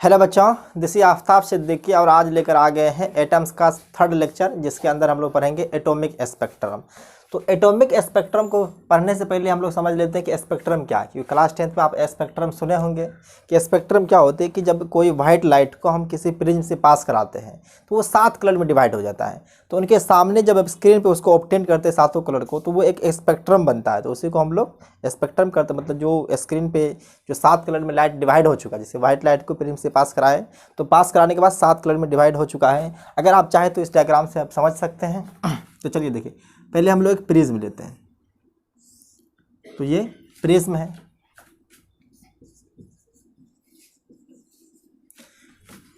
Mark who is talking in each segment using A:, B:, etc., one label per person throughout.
A: Hello बच्चों, this is Aftab Siddiqui और आज लेकर आ गए हैं एटम्स का थर्ड लेक्चर, जिसके अंदर हम लोग पढ़ेंगे एटॉमिक स्पेक्ट्रम। तो एटॉमिक स्पेक्ट्रम को पढ़ने से पहले हम लोग समझ लेते हैं कि स्पेक्ट्रम क्या है, क्योंकि क्लास 10th में आप स्पेक्ट्रम सुने होंगे कि स्पेक्ट्रम क्या होते हैं कि जब कोई वाइट लाइट को हम किसी प्रिज्म से पास कराते हैं तो वो 7 कलर में डिवाइड हो जाता है। तो उनके सामने जब आप स्क्रीन पे उसको ऑब्टेन करते हैं सातों कलर को, तो वो एक स्पेक्ट्रम बनता है। तो उसी को हम लोग स्पेक्ट्रम करते हैं, मतलब जो स्क्रीन पे जो 7 कलर में लाइट डिवाइड हो चुका है, जैसे वाइट लाइट को प्रिज्म से पास कराए तो पास कराने के बाद 7 कलर में डिवाइड हो चुका है। अगर आप चाहें तो इस डायग्राम से आप समझ सकते हैं। तो चलिए देखिए, पहले हम लोग एक प्रिज्म लेते हैं। तो ये प्रिज्म है।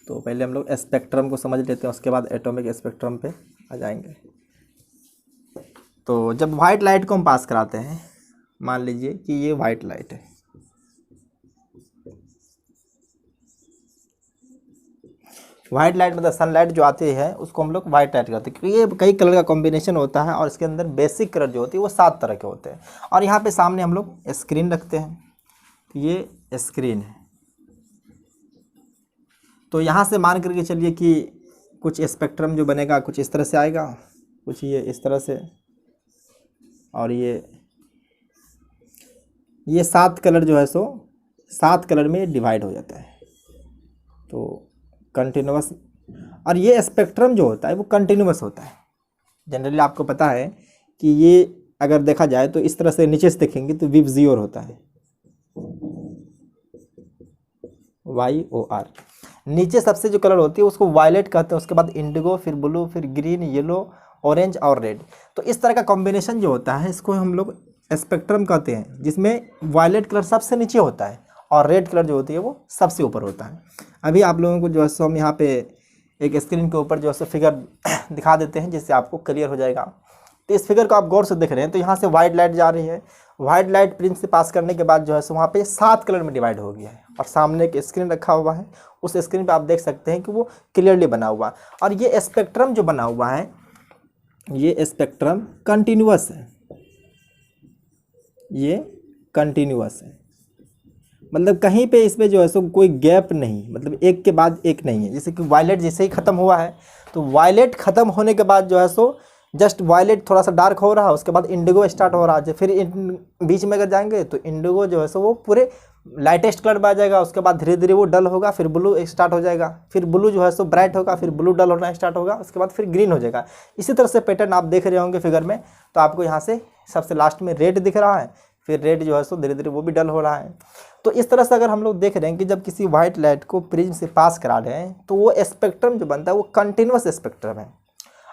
A: तो पहले हम लोग स्पेक्ट्रम को समझ लेते हैं, उसके बाद एटॉमिक स्पेक्ट्रम पे आ जाएंगे। तो जब वाइट लाइट को हम पास कराते हैं, मान लीजिए कि ये वाइट लाइट है। वाइट लाइट मतलब सनलाइट जो आती है उसको हम लोग वाइट लाइट कहते हैं, क्योंकि ये कई कलर का कॉम्बिनेशन होता है और इसके अंदर बेसिक कलर जो होती है वो 7 तरह के होते हैं। और यहाँ पे सामने हम लोग स्क्रीन रखते हैं। तो ये स्क्रीन है। तो यहाँ से मान करके चलिए कि कुछ स्पेक्ट्रम जो बनेगा कुछ इस तरह से आएगा, कुछ ये इस तरह से, और ये 7 कलर जो है सो 7 कलर में डिवाइड हो जाता है। तो कंटिन्यूस, और ये स्पेक्ट्रम जो होता है वो कंटिन्यूस होता है। जनरली आपको पता है कि ये अगर देखा जाए तो इस तरह से नीचे से देखेंगे तो विबजियोर होता है, YOR। नीचे सबसे जो कलर होती है उसको वायलेट कहते हैं, उसके बाद इंडिगो, फिर ब्लू, फिर ग्रीन, येलो, ऑरेंज और रेड। तो इस तरह का कॉम्बिनेशन जो होता है इसको हम लोग स्पेक्ट्रम कहते हैं, जिसमें वायलेट कलर सबसे नीचे होता है और रेड कलर जो होती है वो सबसे ऊपर होता है। अभी आप लोगों को जो है सो हम यहाँ पे एक स्क्रीन के ऊपर जो है सो फिगर दिखा देते हैं, जिससे आपको क्लियर हो जाएगा। तो इस फिगर को आप गौर से देख रहे हैं, तो यहाँ से वाइट लाइट जा रही है। वाइट लाइट प्रिज्म से पास करने के बाद जो है सो वहाँ पे 7 कलर में डिवाइड हो गया है, और सामने एक स्क्रीन रखा हुआ है। उस स्क्रीन पे आप देख सकते हैं कि वो क्लियरली बना हुआ है। और ये स्पेक्ट्रम जो बना हुआ है, ये स्पेक्ट्रम कंटिन्यूअस है। ये कंटिन्यूअस है, मतलब कहीं पे इसमें जो है सो कोई गैप नहीं, मतलब एक के बाद एक नहीं है। जैसे कि वायलेट जैसे ही ख़त्म हुआ है, तो वायलेट ख़त्म होने के बाद जो है सो जस्ट वायलेट थोड़ा सा डार्क हो रहा है, उसके बाद इंडिगो स्टार्ट हो रहा है। फिर बीच में अगर जाएंगे तो इंडिगो जो है सो वो पूरे लाइटेस्ट कलर में आ जाएगा, उसके बाद धीरे धीरे वो डल होगा, फिर ब्लू स्टार्ट हो जाएगा, फिर ब्लू जो है सो ब्राइट होगा, फिर ब्लू डल होना स्टार्ट होगा, उसके बाद फिर ग्रीन हो जाएगा। इसी तरह से पैटर्न आप देख रहे होंगे फिगर में। तो आपको यहाँ से सबसे लास्ट में रेड दिख रहा है, फिर रेड जो है सो धीरे धीरे वो भी डल हो रहा है। तो इस तरह से अगर हम लोग देख रहे हैं कि जब किसी वाइट लाइट को प्रिज्म से पास करा रहे हैं तो वो स्पेक्ट्रम जो बनता है वो कंटिन्यूअस स्पेक्ट्रम है।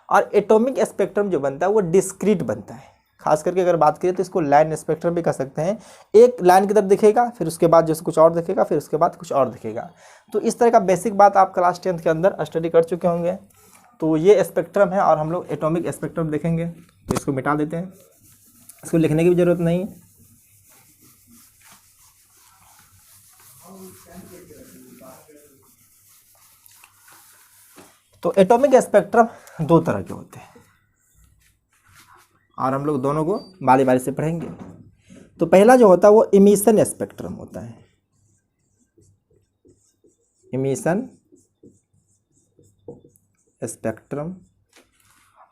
A: और एटॉमिक स्पेक्ट्रम जो बनता है वो डिस्क्रीट बनता है। खास करके अगर बात करें तो इसको लाइन स्पेक्ट्रम भी कह सकते हैं। एक लाइन की तरफ दिखेगा, फिर उसके बाद जैसे कुछ और दिखेगा, फिर उसके बाद कुछ और दिखेगा। तो इस तरह का बेसिक बात आप क्लास 10th के अंदर स्टडी कर चुके होंगे। तो ये स्पेक्ट्रम है और हम लोग एटॉमिक स्पेक्ट्रम देखेंगे। तो इसको मिटा देते हैं, इसको लिखने की भी ज़रूरत नहीं है। तो एटॉमिक स्पेक्ट्रम 2 तरह के होते हैं और हम लोग दोनों को बारी बारी से पढ़ेंगे। तो पहला जो होता है वो इमिशन स्पेक्ट्रम होता है, इमिशन स्पेक्ट्रम,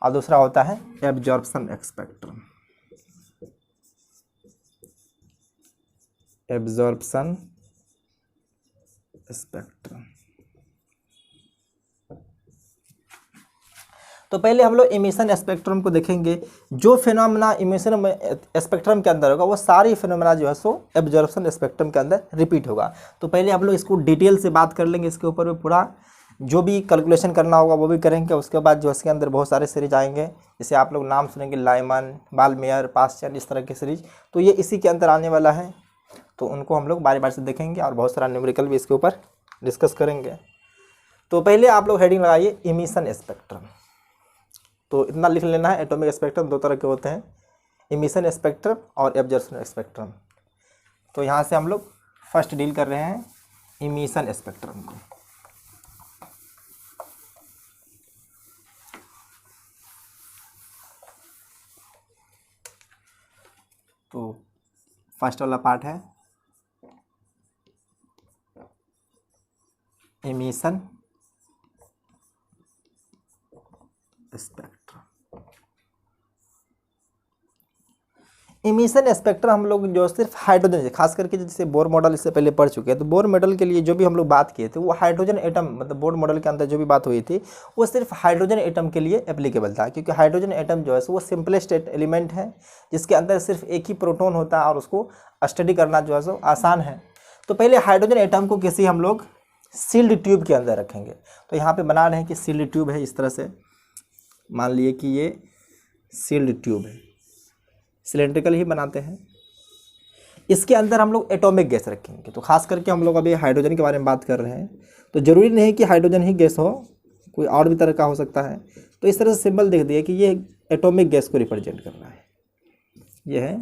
A: और दूसरा होता है एब्जॉर्प्शन स्पेक्ट्रम, एब्जॉर्प्शन स्पेक्ट्रम। तो पहले हम लोग इमिशन स्पेक्ट्रम को देखेंगे। जो फिनोमेना इमिशन स्पेक्ट्रम के अंदर होगा वो सारी फिनोमेना जो है सो एब्जॉर्प्शन स्पेक्ट्रम के अंदर रिपीट होगा। तो पहले हम लोग इसको डिटेल से बात कर लेंगे, इसके ऊपर में पूरा जो भी कैलकुलेशन करना होगा वो भी करेंगे। उसके बाद जो इसके अंदर बहुत सारे सीरीज आएंगे, जैसे आप लोग नाम सुनेंगे लाइमन, बालमेयर, पास्चर, इस तरह के सीरीज। तो ये इसी के अंदर आने वाला है। तो उनको हम लोग बारी बारी से देखेंगे और बहुत सारा न्यूमेरिकल भी इसके ऊपर डिस्कस करेंगे। तो पहले आप लोग हेडिंग लगाइए इमिशन स्पेक्ट्रम। तो इतना लिख लेना है, एटॉमिक स्पेक्ट्रम 2 तरह के होते हैं, इमिशन स्पेक्ट्रम और एब्जॉर्प्शन स्पेक्ट्रम। तो यहाँ से हम लोग फर्स्ट डील कर रहे हैं इमिशन स्पेक्ट्रम को। तो फर्स्ट वाला पार्ट है एमिशन स्पेक्ट्रम। इमिशन स्पेक्ट्रम हम लोग जो सिर्फ हाइड्रोजन, खास करके जैसे बोर मॉडल इससे पहले पढ़ चुके हैं, तो बोर मॉडल के लिए जो भी हम लोग बात किए थे वो हाइड्रोजन एटम, मतलब बोर मॉडल के अंदर जो भी बात हुई थी वो सिर्फ हाइड्रोजन एटम के लिए एप्लीकेबल था, क्योंकि हाइड्रोजन एटम जो है वो सिंपलेस्ट एलिमेंट है जिसके अंदर सिर्फ एक ही प्रोटॉन होता है और उसको स्टडी करना जो है सो आसान है। तो पहले हाइड्रोजन एटम को किसी हम लोग सील्ड ट्यूब के अंदर रखेंगे। तो यहाँ पे बना रहे हैं कि सील्ड ट्यूब है, इस तरह से मान लिए कि ये सील्ड ट्यूब है, सिलेंड्रिकल ही बनाते हैं। इसके अंदर हम लोग एटॉमिक गैस रखेंगे। तो खास करके हम लोग अभी हाइड्रोजन के बारे में बात कर रहे हैं, तो ज़रूरी नहीं कि हाइड्रोजन ही गैस हो, कोई और भी तरह का हो सकता है। तो इस तरह से सिंबल देख दिए कि ये एटॉमिक गैस को रिप्रेजेंट कर रहा है, ये है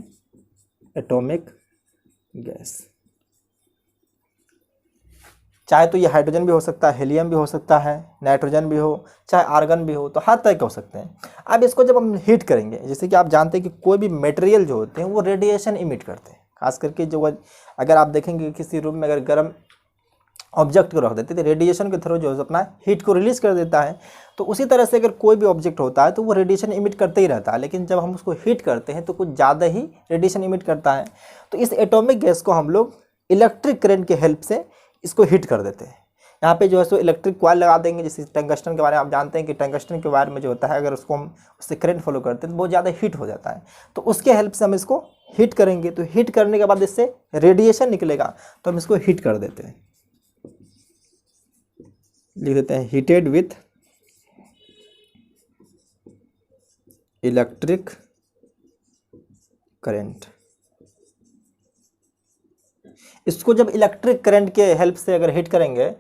A: एटॉमिक गैस। चाहे तो ये हाइड्रोजन भी हो सकता है, हीलियम भी हो सकता है, नाइट्रोजन भी हो, चाहे आर्गन भी हो, तो हर तरह के हो सकते हैं। अब इसको जब हम हीट करेंगे, जैसे कि आप जानते हैं कि कोई भी मटेरियल जो होते हैं वो रेडिएशन इमिट करते हैं। खास करके जो अगर आप देखेंगे किसी रूम में अगर गर्म ऑब्जेक्ट को रख देते तो रेडिएशन के थ्रू जो है अपना हीट को रिलीज कर देता है। तो उसी तरह से अगर कोई भी ऑब्जेक्ट होता है तो वो रेडिएशन इमिट करते ही रहता है, लेकिन जब हम उसको हीट करते हैं तो कुछ ज़्यादा ही रेडिएशन इमिट करता है। तो इस एटॉमिक गैस को हम लोग इलेक्ट्रिक करंट के हेल्प से इसको हीट कर देते हैं। यहाँ पे जो है सो इलेक्ट्रिक कॉइल लगा देंगे, जैसे टंगस्टन के बारे में आप जानते हैं कि टंगस्टन के वायर में जो होता है अगर उसको हम उससे करंट फॉलो करते हैं तो बहुत ज़्यादा हीट हो जाता है। तो उसके हेल्प से हम इसको हीट करेंगे, तो हीट करने के बाद इससे रेडिएशन निकलेगा, तो हम इसको हीट कर देते हैं। लिख देते हैं हीटेड विथ इलेक्ट्रिक करंट। इसको जब इलेक्ट्रिक करंट के हेल्प से अगर हीट करेंगे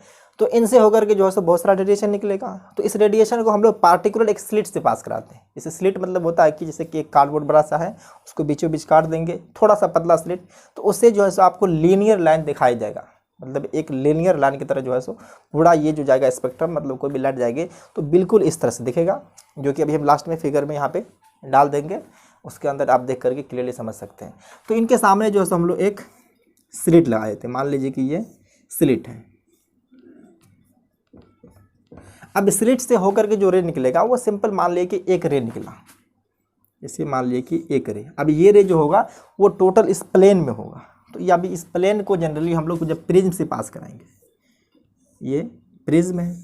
A: तो इनसे होकर के जो है सो बहुत सारा रेडिएशन निकलेगा। तो इस रेडिएशन को हम लोग पार्टिकुलर एक स्लिट से पास कराते हैं। इसे स्लिट मतलब होता है कि जैसे कि एक कार्डबोर्ड बड़ा सा है, उसको बीचों बीच काट देंगे, थोड़ा सा पतला स्लिट, तो उससे जो है सो आपको लीनियर लाइन दिखाई जाएगा, मतलब एक लीनियर लाइन की तरह जो है सो पूरा ये जो जाएगा स्पेक्ट्रम, मतलब कोई भी लाइट जाएगी तो बिल्कुल इस तरह से दिखेगा, जो कि अभी हम लास्ट में फिगर में यहाँ पे डाल देंगे, उसके अंदर आप देख करके क्लियरली समझ सकते हैं। तो इनके सामने जो है सो हम लोग एक स्लिट लगाए थे, मान लीजिए कि ये स्लिट है। अब स्लिट से होकर के जो रे निकलेगा वो सिंपल मान लिए कि एक रे निकला, इसे मान लिए कि एक रे। अब ये रे जो होगा वो टोटल इस प्लेन में होगा। तो ये अभी इस प्लेन को जनरली हम लोग जब प्रिज्म से पास कराएंगे, ये प्रिज्म है,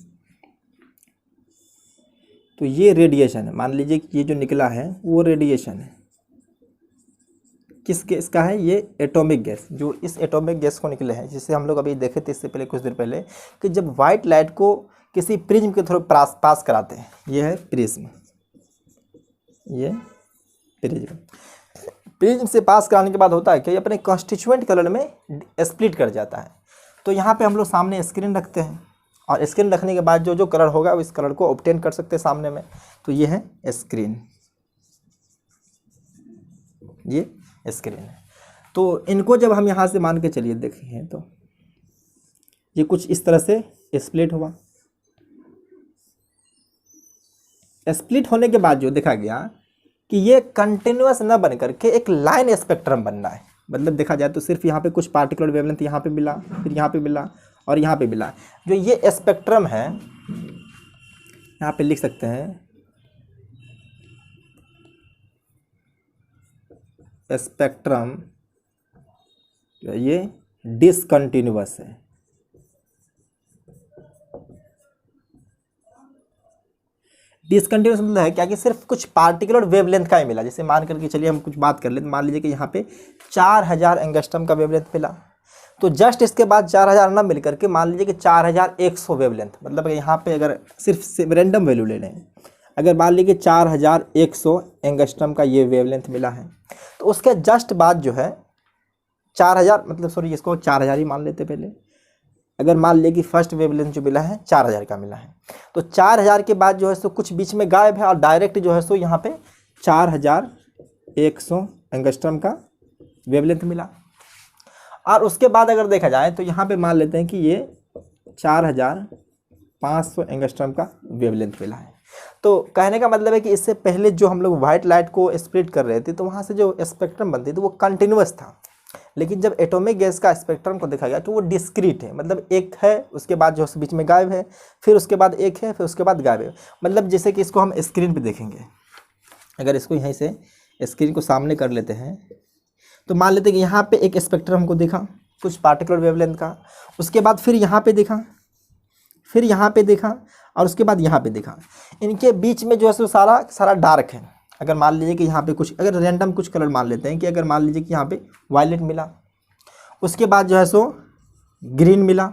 A: तो ये रेडिएशन है, मान लीजिए कि ये जो निकला है वो रेडिएशन है। किस गैस का है? ये एटॉमिक गैस, जो इस एटॉमिक गैस को निकले हैं, जिससे हम लोग अभी देखे थे इससे पहले कुछ देर पहले कि जब वाइट लाइट को किसी प्रिज्म के थ्रू पास कराते हैं, ये है प्रिज्म, ये प्रिज्म। प्रिज्म से पास कराने के बाद होता है कि ये अपने कॉन्स्टिट्यूएंट कलर में स्प्लिट कर जाता है। तो यहाँ पे हम लोग सामने स्क्रीन रखते हैं और स्क्रीन रखने के बाद जो जो कलर होगा इस कलर को ऑब्टेन कर सकते हैं सामने में। तो ये है स्क्रीन, ये स्क्रीन है। तो इनको जब हम यहाँ से मान के चलिए देखें तो ये कुछ इस तरह से स्प्लिट हुआ। स्प्लिट होने के बाद जो देखा गया कि ये कंटिन्यूअस न बन करके एक लाइन स्पेक्ट्रम बनना है, मतलब देखा जाए तो सिर्फ यहाँ पे कुछ पार्टिकुलर वेवलेंथ यहाँ पे मिला, फिर यहाँ पे मिला और यहाँ पे मिला। जो ये स्पेक्ट्रम है यहाँ पे लिख सकते हैं स्पेक्ट्रम, ये डिसकंटिन्यूअस है। डिसकंटिन्यूअस मतलब है क्या कि सिर्फ कुछ पार्टिकुलर वेवलेंथ का ही मिला। जैसे मान करके चलिए हम कुछ बात कर लेते, मान लीजिए कि यहाँ पे 4000 एंगस्ट्रम का वेवलेंथ मिला, तो जस्ट इसके बाद 4000 ना मिल करके मान लीजिए कि 4100 वेवलेंथ, मतलब यहाँ पे अगर सिर्फ रैंडम वैल्यू ले लें, अगर मान लीजिए 4100 एंगस्ट्रम का ये वेवलेंथ मिला है, तो उसके जस्ट बाद जो है 4000, मतलब सॉरी इसको 4000 ही मान लेते पहले। अगर मान लें कि फर्स्ट वेवलेंथ जो मिला है 4000 का मिला है, तो 4000 के बाद जो है सो कुछ बीच में गायब है और डायरेक्ट जो है सो यहाँ पे 4100 एंगस्ट्रम का वेवलेंथ मिला। और उसके बाद अगर देखा जाए तो यहाँ पे मान लेते हैं कि ये 4500 एंगस्ट्रम का वेवलेंथ मिला है। तो कहने का मतलब है कि इससे पहले जो हम लोग व्हाइट लाइट को स्प्लिट कर रहे थे तो वहाँ से जो स्पेक्ट्रम बनती थी वो कंटिन्यूअस था, लेकिन जब एटॉमिक गैस का स्पेक्ट्रम को देखा गया कि वो डिस्क्रीट है, मतलब एक है उसके बाद जो है बीच में गायब है, फिर उसके बाद एक है, फिर उसके बाद गायब है। मतलब जैसे कि इसको हम स्क्रीन पे देखेंगे, अगर इसको यहीं से स्क्रीन को सामने कर लेते हैं तो मान लेते हैं कि यहाँ पे एक स्पेक्ट्रम हमको दिखा कुछ पार्टिकुलर वेवलेंथ का, उसके बाद फिर यहाँ पे देखा, फिर यहाँ पे देखा, और उसके बाद यहाँ पे देखा। इनके बीच में जो है सो सारा सारा डार्क है। अगर मान लीजिए कि यहाँ पे कुछ, अगर रैंडम कुछ कलर मान लेते हैं कि अगर मान लीजिए कि यहाँ पे वायलेट मिला, उसके बाद जो है सो ग्रीन मिला,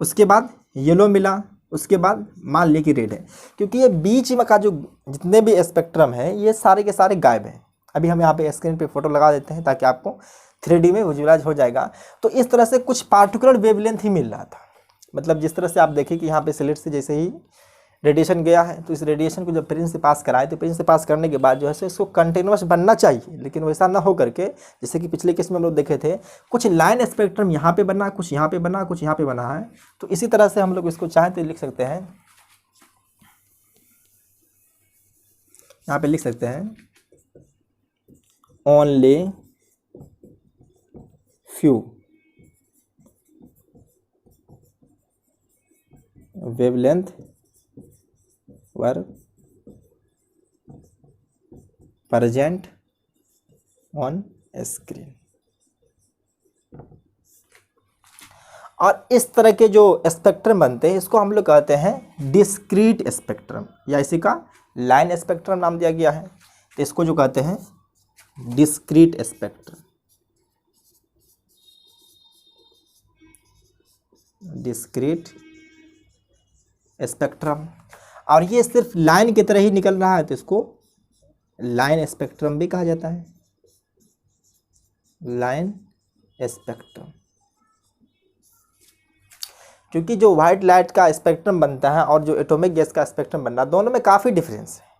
A: उसके बाद येलो मिला, उसके बाद मान लीजिए कि रेड है, क्योंकि ये बीच में का जो जितने भी स्पेक्ट्रम है ये सारे के सारे गायब हैं। अभी हम यहाँ पे स्क्रीन पे फोटो लगा देते हैं ताकि आपको 3D में विजुअलाइज हो जाएगा। तो इस तरह से कुछ पार्टिकुलर वेवलेंथ ही मिल रहा था। मतलब जिस तरह से आप देखिए कि यहाँ पे स्लिट से जैसे ही रेडिएशन गया है, तो इस रेडिएशन को जब प्रिंस से पास कराए तो प्रिंस से पास करने के बाद जो है इसको कंटिन्यूअस बनना चाहिए, लेकिन वैसा ना हो करके जैसे कि पिछले केस में हम लोग देखे थे कुछ लाइन स्पेक्ट्रम यहाँ पे बना, कुछ यहाँ पे बना, कुछ यहाँ पे बना है। तो इसी तरह से हम लोग इसको चाहें तो लिख सकते हैं, यहाँ पे लिख सकते हैं only few wavelength were present on screen. और इस तरह के जो स्पेक्ट्रम बनते हैं इसको हम लोग कहते हैं डिस्क्रीट स्पेक्ट्रम, या इसी का लाइन स्पेक्ट्रम नाम दिया गया है। तो इसको जो कहते हैं डिस्क्रीट स्पेक्ट्रम, डिस्क्रीट स्पेक्ट्रम। और ये सिर्फ लाइन की तरह ही निकल रहा है तो इसको लाइन स्पेक्ट्रम भी कहा जाता है, लाइन स्पेक्ट्रम। क्योंकि जो वाइट लाइट का स्पेक्ट्रम बनता है और जो एटॉमिक गैस का स्पेक्ट्रम बनना, दोनों में काफ़ी डिफरेंस है।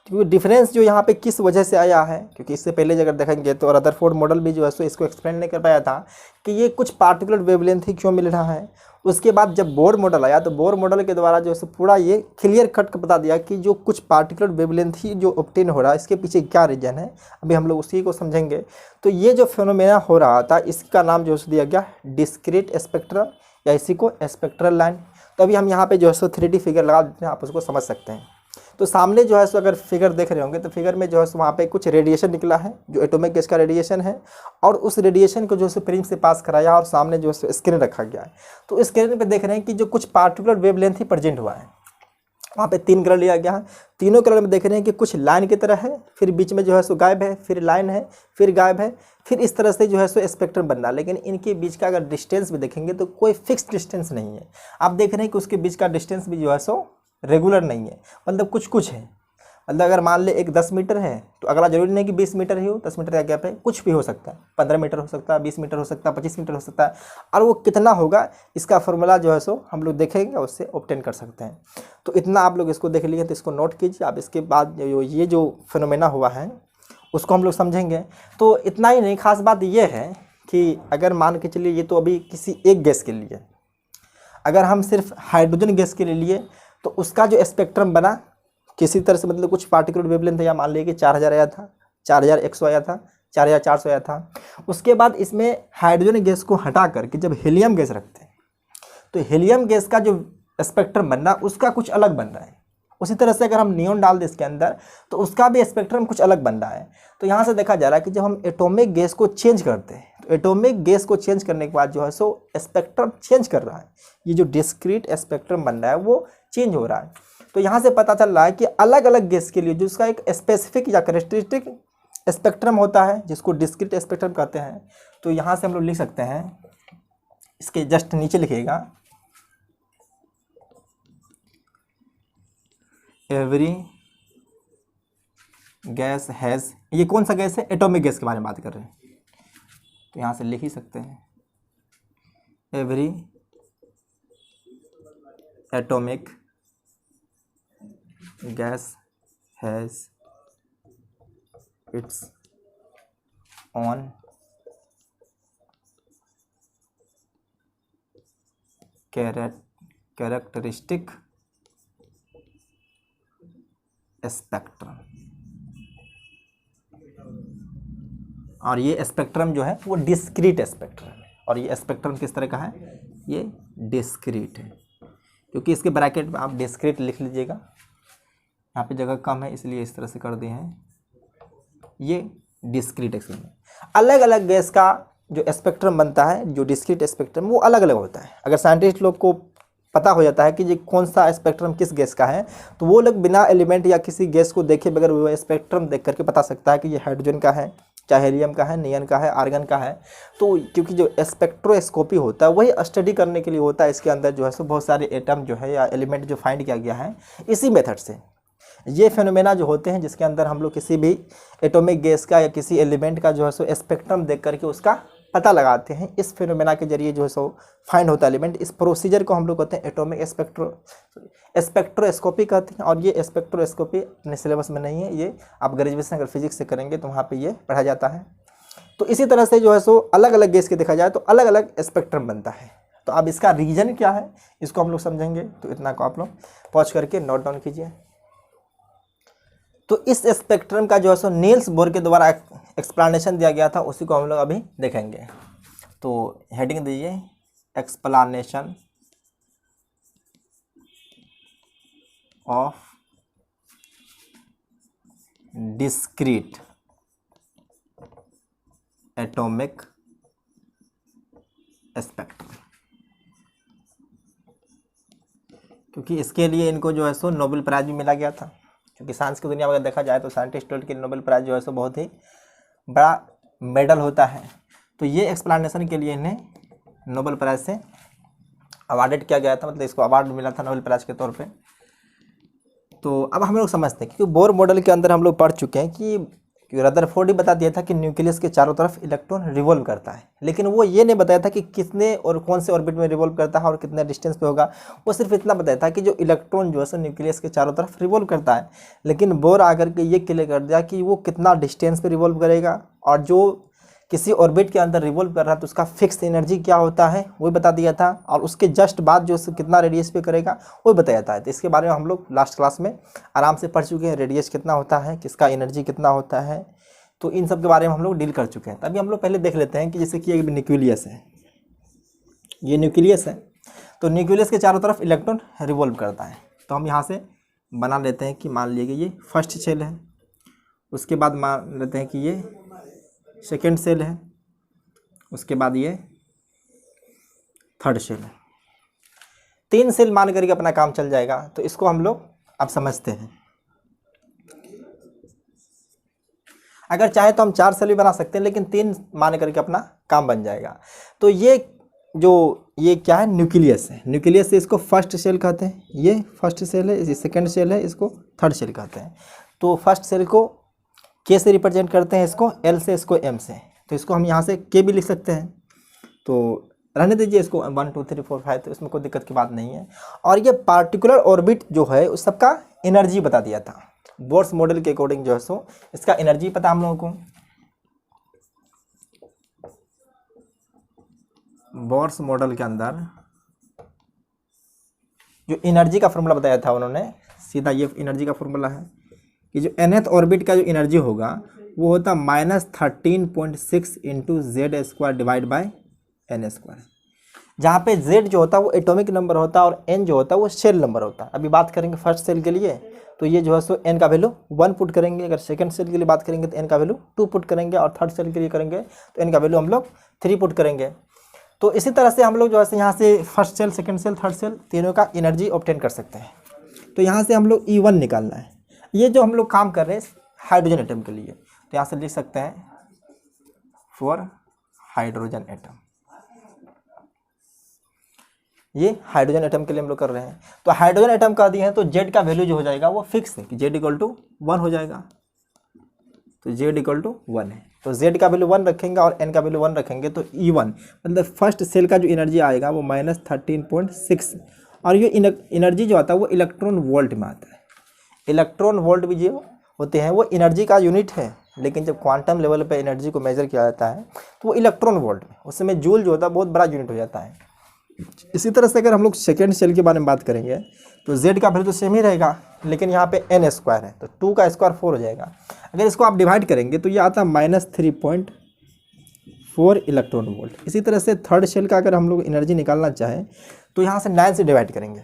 A: क्योंकि डिफरेंस जो यहाँ पे किस वजह से आया है, क्योंकि इससे पहले अगर देखेंगे तो रदरफोर्ड मॉडल भी जो है सो इसको एक्सप्लेन नहीं कर पाया था कि ये कुछ पार्टिकुलर वेवलेंथ ही क्यों मिल रहा है। उसके बाद जब बोर मॉडल आया तो बोर मॉडल के द्वारा जो है पूरा ये क्लियर कट कर बता दिया कि जो कुछ पार्टिकुलर वेवलेंथ ही जो ऑब्टेन हो रहा है इसके पीछे क्या रीजन है। अभी हम लोग उसी को समझेंगे। तो ये जो फिनोमेना हो रहा था इसका नाम जो है दिया गया डिस्क्रीट स्पेक्ट्रम, या इसी को स्पेक्ट्रल लाइन। तो अभी हम यहाँ पे जो है सो 3D फिगर लगा देते हैं, आप उसको समझ सकते हैं। तो सामने जो है सो अगर फिगर देख रहे होंगे तो फिगर में जो है सो वहाँ पे कुछ रेडिएशन निकला है जो एटॉमिक गैस का रेडिएशन है, और उस रेडिएशन को जो है सो प्रिंस से पास कराया और सामने जो है स्क्रीन रखा गया है। तो स्क्रीन पे देख रहे हैं कि जो कुछ पार्टिकुलर वेवलेंथ ही प्रेजेंट हुआ है। वहाँ पे 3 कलर लिया गया है, तीनों कलर में देख रहे हैं कि कुछ लाइन की तरह है, फिर बीच में जो है सो गायब है, फिर लाइन है, फिर गायब है, फिर इस तरह से जो है सो स्पेक्ट्रम बन रहा है। लेकिन इनके बीच का अगर डिस्टेंस भी देखेंगे तो कोई फिक्स डिस्टेंस नहीं है। आप देख रहे हैं कि उसके बीच का डिस्टेंस भी जो है सो रेगुलर नहीं है, मतलब कुछ कुछ है। मतलब अगर मान ले एक 10 मीटर है तो अगला जरूरी नहीं कि 20 मीटर ही हो, 10 मीटर का गैप है, कुछ भी हो सकता है, 15 मीटर हो सकता है, 20 मीटर हो सकता है, 25 मीटर हो सकता है। और वो कितना होगा इसका फॉर्मूला जो है सो हम लोग देखेंगे, उससे ऑब्टेन कर सकते हैं। तो इतना आप लोग इसको देख लिए तो इसको नोट कीजिए। आप इसके बाद ये जो फिनोमेना हुआ है उसको हम लोग समझेंगे। तो इतना ही नहीं, खास बात ये है कि अगर मान के चलिए ये तो अभी किसी एक गैस के लिए, अगर हम सिर्फ हाइड्रोजन गैस के लिए लिए तो उसका जो स्पेक्ट्रम बना किसी तरह से, मतलब कुछ पार्टिकुलर वेवलेंथ या मान लीजिए कि 4000 आया था, 4100 आया था, 4400 आया था। उसके बाद इसमें हाइड्रोजन गैस को हटा करके जब हीलियम गैस रखते हैं तो हीलियम गैस का जो स्पेक्ट्रम बनना उसका कुछ अलग बन रहा है। उसी तरह से अगर हम नियॉन डाल दें इसके अंदर तो उसका भी स्पेक्ट्रम कुछ अलग बन रहा है। तो यहाँ से देखा जा रहा है कि जब हम एटॉमिक गैस को चेंज करते हैं तो एटॉमिक गैस को चेंज करने के बाद जो है सो स्पेक्ट्रम चेंज कर रहा है। ये जो डिस्क्रीट स्पेक्ट्रम बन रहा है वो चेंज हो रहा है। तो यहाँ से पता चल रहा है कि अलग अलग गैस के लिए जो उसका एक स्पेसिफिक या कैरेक्टरिस्टिक स्पेक्ट्रम होता है जिसको डिस्क्रीट स्पेक्ट्रम कहते हैं। तो यहाँ से हम लोग लिख सकते हैं, इसके जस्ट नीचे लिखिएगा, एवरी गैस हैज़, ये कौन सा गैस है, एटॉमिक गैस के बारे में बात कर रहे हैं। तो यहाँ से लिख ही सकते हैं, every atomic gas has its own characteristic spectrum। और ये स्पेक्ट्रम जो है वो डिस्क्रीट स्पेक्ट्रम है। और ये स्पेक्ट्रम किस तरह का है, ये डिस्क्रीट है, क्योंकि इसके ब्रैकेट में आप डिस्क्रीट लिख लीजिएगा, यहाँ पे जगह कम है इसलिए इस तरह से कर दिए हैं। ये डिस्क्रीट स्पेक्ट्रम, अलग अलग गैस का जो स्पेक्ट्रम बनता है, जो डिस्क्रीट स्पेक्ट्रम वो अलग अलग होता है। अगर साइंटिस्ट लोग को पता हो जाता है कि ये कौन सा स्पेक्ट्रम किस गैस का है, तो वो लोग बिना एलिमेंट या किसी गैस को देखे बगैर वो स्पेक्ट्रम देख करके बता सकता है कि ये हाइड्रोजन का है, चाहे हीलियम का है, नियन का है, आर्गन का है। तो क्योंकि जो स्पेक्ट्रोस्कोपी होता है वही स्टडी करने के लिए होता है, इसके अंदर जो है सो बहुत सारे एटम जो है या एलिमेंट जो फाइंड किया गया है इसी मेथड से। ये फेनोमेना जो होते हैं जिसके अंदर हम लोग किसी भी एटॉमिक गैस का या किसी एलिमेंट का जो है सो स्पेक्ट्रम देख करके उसका पता लगाते हैं, इस फेनोमेना के जरिए जो है सो फाइंड होता है एलिमेंट। इस प्रोसीजर को हम लोग कहते हैं एटॉमिक स्पेक्ट्रोस्कोपी कहते हैं। और ये स्पेक्ट्रोस्कोपी अपने सिलेबस में नहीं है, ये आप ग्रेजुएशन अगर फिजिक्स से करेंगे तो वहाँ पे ये पढ़ा जाता है। तो इसी तरह से जो है सो अलग अलग गैस के देखा जाए तो अलग अलग स्पेक्ट्रम बनता है। तो अब इसका रीजन क्या है इसको हम लोग समझेंगे, तो इतना को आप लोग पॉज करके नोट डाउन कीजिए। तो इस स्पेक्ट्रम का जो है सो नील्स बोर के द्वारा एक्सप्लेनेशन दिया गया था, उसी को हम लोग अभी देखेंगे। तो हेडिंग दीजिए explanation of discrete atomic spectrum, क्योंकि इसके लिए इनको जो है सो नोबेल प्राइज भी मिला गया था। क्योंकि साइंस की दुनिया में अगर देखा जाए तो साइंटिस्ट के लिए नोबेल प्राइज जो है सो बहुत ही बड़ा मेडल होता है। तो ये एक्सप्लेनेशन के लिए इन्हें नोबेल प्राइज से अवार्डेड किया गया था, मतलब इसको अवार्ड मिला था नोबेल प्राइज के तौर पे। तो अब हम लोग समझते हैं, क्योंकि बोर मॉडल के अंदर हम लोग पढ़ चुके हैं कि रदरफोर्ड ही बता दिया था कि न्यूक्लियस के चारों तरफ इलेक्ट्रॉन रिवॉल्व करता है, लेकिन वो ये नहीं बताया था कि कितने और कौन से ऑर्बिट में रिवॉल्व करता है और कितने डिस्टेंस पे होगा। वो सिर्फ इतना बताया था कि जो इलेक्ट्रॉन जो है सो न्यूक्लियस के चारों तरफ रिवॉल्व करता है। लेकिन बोर आकर के ये क्लियर कर दिया कि वो कितना डिस्टेंस पे रिवॉल्व करेगा, और जो किसी ऑर्बिट के अंदर रिवॉल्व कर रहा है तो उसका फिक्स एनर्जी क्या होता है वो बता दिया था, और उसके जस्ट बाद जो कितना रेडियस पे करेगा वो बताया था। तो इसके बारे में हम लोग लास्ट क्लास में आराम से पढ़ चुके हैं, रेडियस कितना होता है, किसका एनर्जी कितना होता है, तो इन सब के बारे में हम लोग डील कर चुके हैं। तभी हम लोग पहले देख लेते हैं कि जैसे कि एक न्यूक्लियस है, ये न्यूक्लियस है, तो न्यूक्लियस के चारों तरफ इलेक्ट्रॉन रिवॉल्व करता है। तो हम यहाँ से बना लेते हैं कि मान लीजिए ये फर्स्ट शेल है, उसके बाद मान लेते हैं कि ये सेकेंड सेल है, उसके बाद ये थर्ड सेल है। 3 सेल मान करके अपना काम चल जाएगा। तो इसको हम लोग अब समझते हैं। अगर चाहे तो हम 4 सेल भी बना सकते हैं, लेकिन 3 मान करके अपना काम बन जाएगा। तो ये क्या है, न्यूक्लियस है। न्यूक्लियस से इसको फर्स्ट सेल कहते हैं, ये फर्स्ट सेल है, ये सेकेंड सेल है, इसको थर्ड सेल कहते हैं। तो फर्स्ट सेल को के से रिप्रेजेंट करते हैं, इसको एल से, इसको एम से। तो इसको हम यहाँ से के भी लिख सकते हैं, तो रहने दीजिए इसको 1 2 3 4 5, तो इसमें कोई दिक्कत की बात नहीं है। और ये पार्टिकुलर ऑर्बिट जो है उस सबका एनर्जी बता दिया था बोर्स मॉडल के अकॉर्डिंग जो है सो इसका एनर्जी पता हम लोगों को। बोर्स मॉडल के अंदर जो एनर्जी का फॉर्मूला बताया था उन्होंने, सीधा ये एनर्जी का फॉर्मूला है कि जो nth ऑर्बिट का जो एनर्जी होगा वो होता -13.6 into Z² divide by n², जहाँ पे Z जो होता है वो एटॉमिक नंबर होता है और n जो होता है वो सेल नंबर होता है। अभी बात करेंगे फर्स्ट सेल के लिए, तो ये जो है सो n का वैल्यू 1 पुट करेंगे। अगर सेकंड सेल के लिए बात करेंगे तो n का वैल्यू 2 पुट करेंगे, और थर्ड सेल के लिए करेंगे तो n का वैल्यू हम लोग 3 पुट करेंगे। तो इसी तरह से हम लोग जो है यहाँ से first cell, second cell, third cell तीनों का एनर्जी ऑब्टेन कर सकते हैं। तो यहाँ से हम लोग E1 निकालना है। ये जो हम लोग काम कर रहे हैं हाइड्रोजन एटम के लिए, तो यहाँ से लिख सकते हैं फॉर हाइड्रोजन एटम। ये हाइड्रोजन एटम के लिए हम लोग कर रहे हैं। तो हाइड्रोजन एटम का दिए हैं तो Z का वैल्यू जो हो जाएगा वो फिक्स है कि Z = 1 हो जाएगा। तो Z = 1 है, तो Z का वैल्यू 1 रखेंगे और N का वैल्यू 1 रखेंगे, तो E1 मतलब फर्स्ट सेल का जो एनर्जी आएगा वो -13.6, और ये एनर्जी जो आता है वो इलेक्ट्रॉन वोल्ट में आता है। इलेक्ट्रॉन वोल्ट भी जो होते हैं वो एनर्जी का यूनिट है, लेकिन जब क्वांटम लेवल पे एनर्जी को मेजर किया जाता है तो वो इलेक्ट्रॉन वोल्ट में, उस समय जूल जो होता है बहुत बड़ा यूनिट हो जाता है। इसी तरह से अगर हम लोग सेकेंड सेल के बारे में बात करेंगे तो Z का वैल्यू तो सेम ही रहेगा, लेकिन यहाँ पे n² है तो 2 का स्क्वायर 4 हो जाएगा। अगर इसको आप डिवाइड करेंगे तो ये आता है -3.2 4 इलेक्ट्रॉन वोल्ट। इसी तरह से थर्ड शेल का अगर हम लोग एनर्जी निकालना चाहें तो यहाँ से 9 से डिवाइड करेंगे,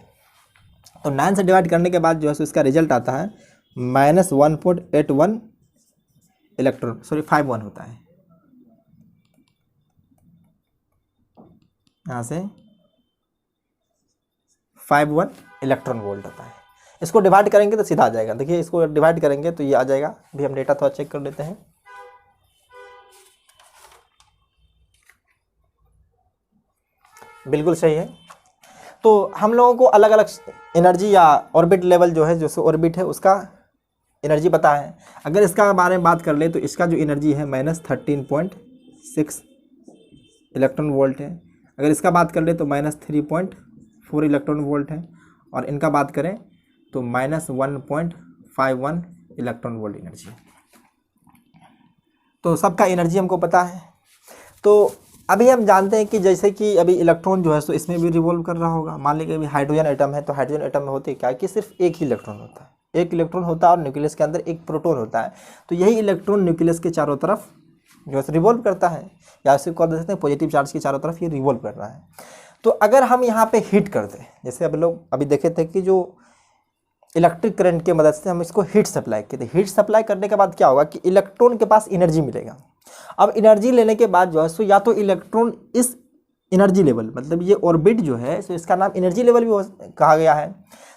A: तो 9 से डिवाइड करने के बाद जो है सो इसका रिजल्ट आता है -1.81 इलेक्ट्रॉन 51 होता है। यहाँ से 51 इलेक्ट्रॉन वोल्ट होता है। इसको डिवाइड करेंगे तो सीधा आ जाएगा। देखिए इसको डिवाइड करेंगे तो ये आ जाएगा। अभी हम डेटा थोड़ा चेक कर लेते हैं। बिल्कुल सही है। तो हम लोगों को अलग अलग एनर्जी या ऑर्बिट लेवल जो है, जो ऑर्बिट है उसका एनर्जी पता है। अगर इसका बारे में बात कर ले तो इसका जो एनर्जी है -13.6 इलेक्ट्रॉन वोल्ट है। अगर इसका बात कर ले तो -3.4 इलेक्ट्रॉन वोल्ट है, और इनका बात करें तो -1.51 इलेक्ट्रॉन वोल्ट एनर्जी है। तो सबका एनर्जी हमको पता है। तो अभी हम जानते हैं कि जैसे कि अभी इलेक्ट्रॉन जो है सो इसमें भी रिवॉल्व कर रहा होगा। मान लीजिए अभी हाइड्रोजन एटम है, तो हाइड्रोजन एटम में होते क्या है कि सिर्फ एक ही इलेक्ट्रॉन होता है, एक इलेक्ट्रॉन होता है, और न्यूक्लियस के अंदर एक प्रोटॉन होता है। तो यही इलेक्ट्रॉन न्यूक्लियस के चारों तरफ जो है रिवॉल्व करता है, या इसे कह सकते हैं पॉजिटिव चार्ज के चारों तरफ ये रिवॉल्व कर रहा है। तो अगर हम यहाँ पे हीट कर दें, जैसे अब लोग अभी देखे थे कि जो इलेक्ट्रिक करंट की मदद से हम इसको हीट सप्लाई किए थे, हीट सप्लाई करने के बाद क्या होगा कि इलेक्ट्रॉन के पास एनर्जी मिलेगा। अब एनर्जी लेने के बाद जो है सो या तो इलेक्ट्रॉन इस एनर्जी लेवल, मतलब ये ऑर्बिट जो है सो इसका नाम एनर्जी लेवल भी कहा गया है,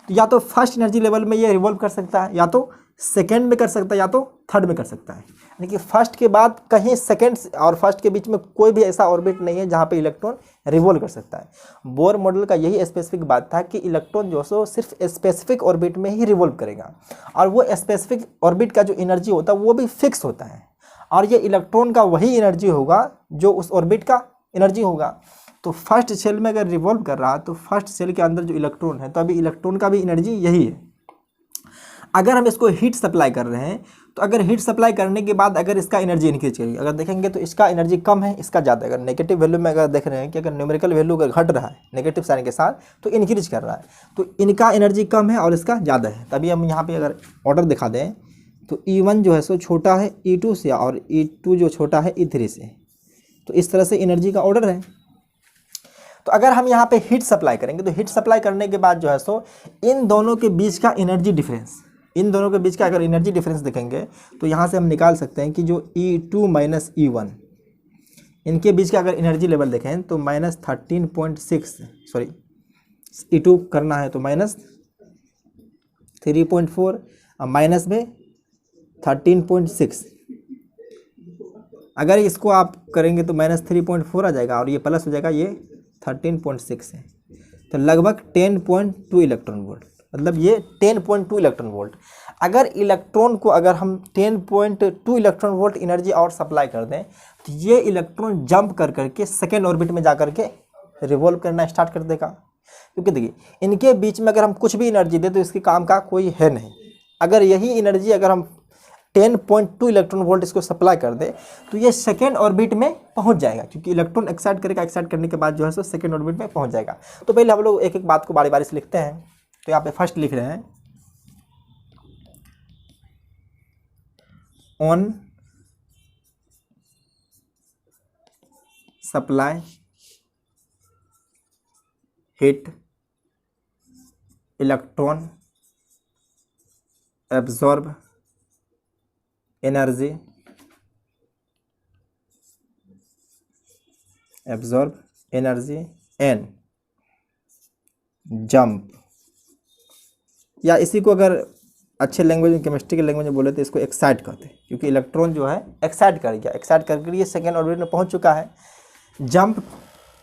A: तो या तो फर्स्ट एनर्जी लेवल में ये रिवॉल्व कर सकता है, या तो सेकेंड में कर सकता है, या तो थर्ड में कर सकता है। यानी कि फर्स्ट के बाद कहीं सेकेंड और फर्स्ट के बीच में कोई भी ऐसा ऑर्बिट नहीं है जहाँ पे इलेक्ट्रॉन रिवॉल्व कर सकता है। बोर मॉडल का यही स्पेसिफिक बात था कि इलेक्ट्रॉन जो सो सिर्फ स्पेसिफिक ऑर्बिट में ही रिवॉल्व करेगा, और वो स्पेसिफिक ऑर्बिट का जो एनर्जी होता है वो भी फिक्स होता है, और ये इलेक्ट्रॉन का वही एनर्जी होगा जो उस ऑर्बिट का एनर्जी होगा। तो फर्स्ट सेल में अगर रिवॉल्व कर रहा है तो फर्स्ट सेल के अंदर जो इलेक्ट्रॉन है, तो अभी इलेक्ट्रॉन का भी एनर्जी यही है। अगर हम इसको हीट सप्लाई कर रहे हैं, तो अगर हीट सप्लाई करने के बाद अगर इसका एनर्जी इंक्रीज करेगी, अगर देखेंगे तो इसका एनर्जी कम है, इसका ज़्यादा। अगर नेगेटिव वैल्यू में अगर देख रहे हैं कि अगर न्यूमेरिकल वैल्यू अगर घट रहा है नेगेटिव साइन के साथ, तो इंक्रीज कर रहा है, तो इनका एनर्जी कम है और इसका ज़्यादा है। तभी हम यहाँ पे अगर ऑर्डर दिखा दें तो E1 जो है सो छोटा है E2 से, और E2 जो छोटा है E3 से। तो इस तरह से एनर्जी का ऑर्डर है। तो अगर हम यहाँ पे हीट सप्लाई करेंगे, तो हीट सप्लाई करने के बाद जो है सो इन दोनों के बीच का एनर्जी डिफरेंस, इन दोनों के बीच का अगर एनर्जी डिफरेंस देखेंगे तो यहाँ से हम निकाल सकते हैं कि जो E2 माइनस E1, इनके बीच का अगर एनर्जी लेवल देखें तो -13.6, सॉरी E2 करना है तो -3.4, माइनस में 13.6। अगर इसको आप करेंगे तो -3.4 आ जाएगा, और ये प्लस हो जाएगा, ये 13.6 है, तो लगभग 10.2 इलेक्ट्रॉन वोल्ट, मतलब ये 10.2 इलेक्ट्रॉन वोल्ट। अगर इलेक्ट्रॉन को अगर हम 10.2 इलेक्ट्रॉन वोल्ट एनर्जी और सप्लाई कर दें, तो ये इलेक्ट्रॉन जंप कर करके सेकेंड ऑर्बिट में जा करके रिवॉल्व करना स्टार्ट कर देगा। क्योंकि देखिए इनके बीच में अगर हम कुछ भी एनर्जी दें तो इसके काम का कोई है नहीं। अगर यही एनर्जी अगर हम 10.2 इलेक्ट्रॉन वोल्ट इसको सप्लाई कर दे तो ये सेकेंड ऑर्बिट में पहुंच जाएगा, क्योंकि इलेक्ट्रॉन एक्साइट करेगा, एक्साइट करने के बाद जो है सो सेकेंड ऑर्बिट में पहुंच जाएगा। तो पहले हम लोग एक एक बात को बारी बारी से लिखते हैं। तो यहाँ पे फर्स्ट लिख रहे हैं on supply heat electron absorb energy and jump, या इसी को अगर अच्छे लैंग्वेज में केमिस्ट्री के लैंग्वेज में बोले तो इसको एक्साइट कहते हैं, क्योंकि इलेक्ट्रॉन जो है एक्साइट कर गया, एक्साइट करके ये सेकेंड ऑर्बिट में पहुंच चुका है। जंप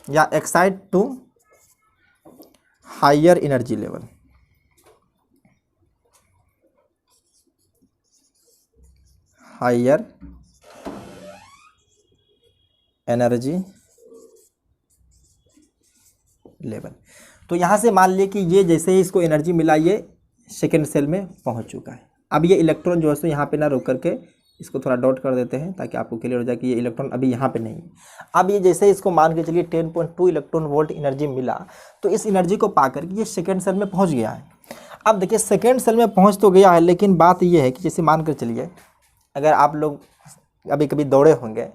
A: या excite to higher energy level, higher energy level. तो यहाँ से मान लिए कि ये जैसे ही इसको एनर्जी मिला ये सेकेंड सेल में पहुँच चुका है। अब ये इलेक्ट्रॉन जो है सो यहाँ पे ना रोक करके इसको थोड़ा डॉट कर देते हैं ताकि आपको क्लियर हो जाए कि ये इलेक्ट्रॉन अभी यहाँ पे नहीं है। अब ये जैसे इसको मान के चलिए 10.2 इलेक्ट्रॉन वोल्ट एनर्जी मिला, तो इस एनर्जी को पाकर ये सेकेंड सेल में पहुँच गया है। अब देखिए सेकेंड सेल में पहुँच तो गया है, लेकिन बात ये है कि जैसे मान कर चलिए अगर आप लोग अभी कभी दौड़े होंगे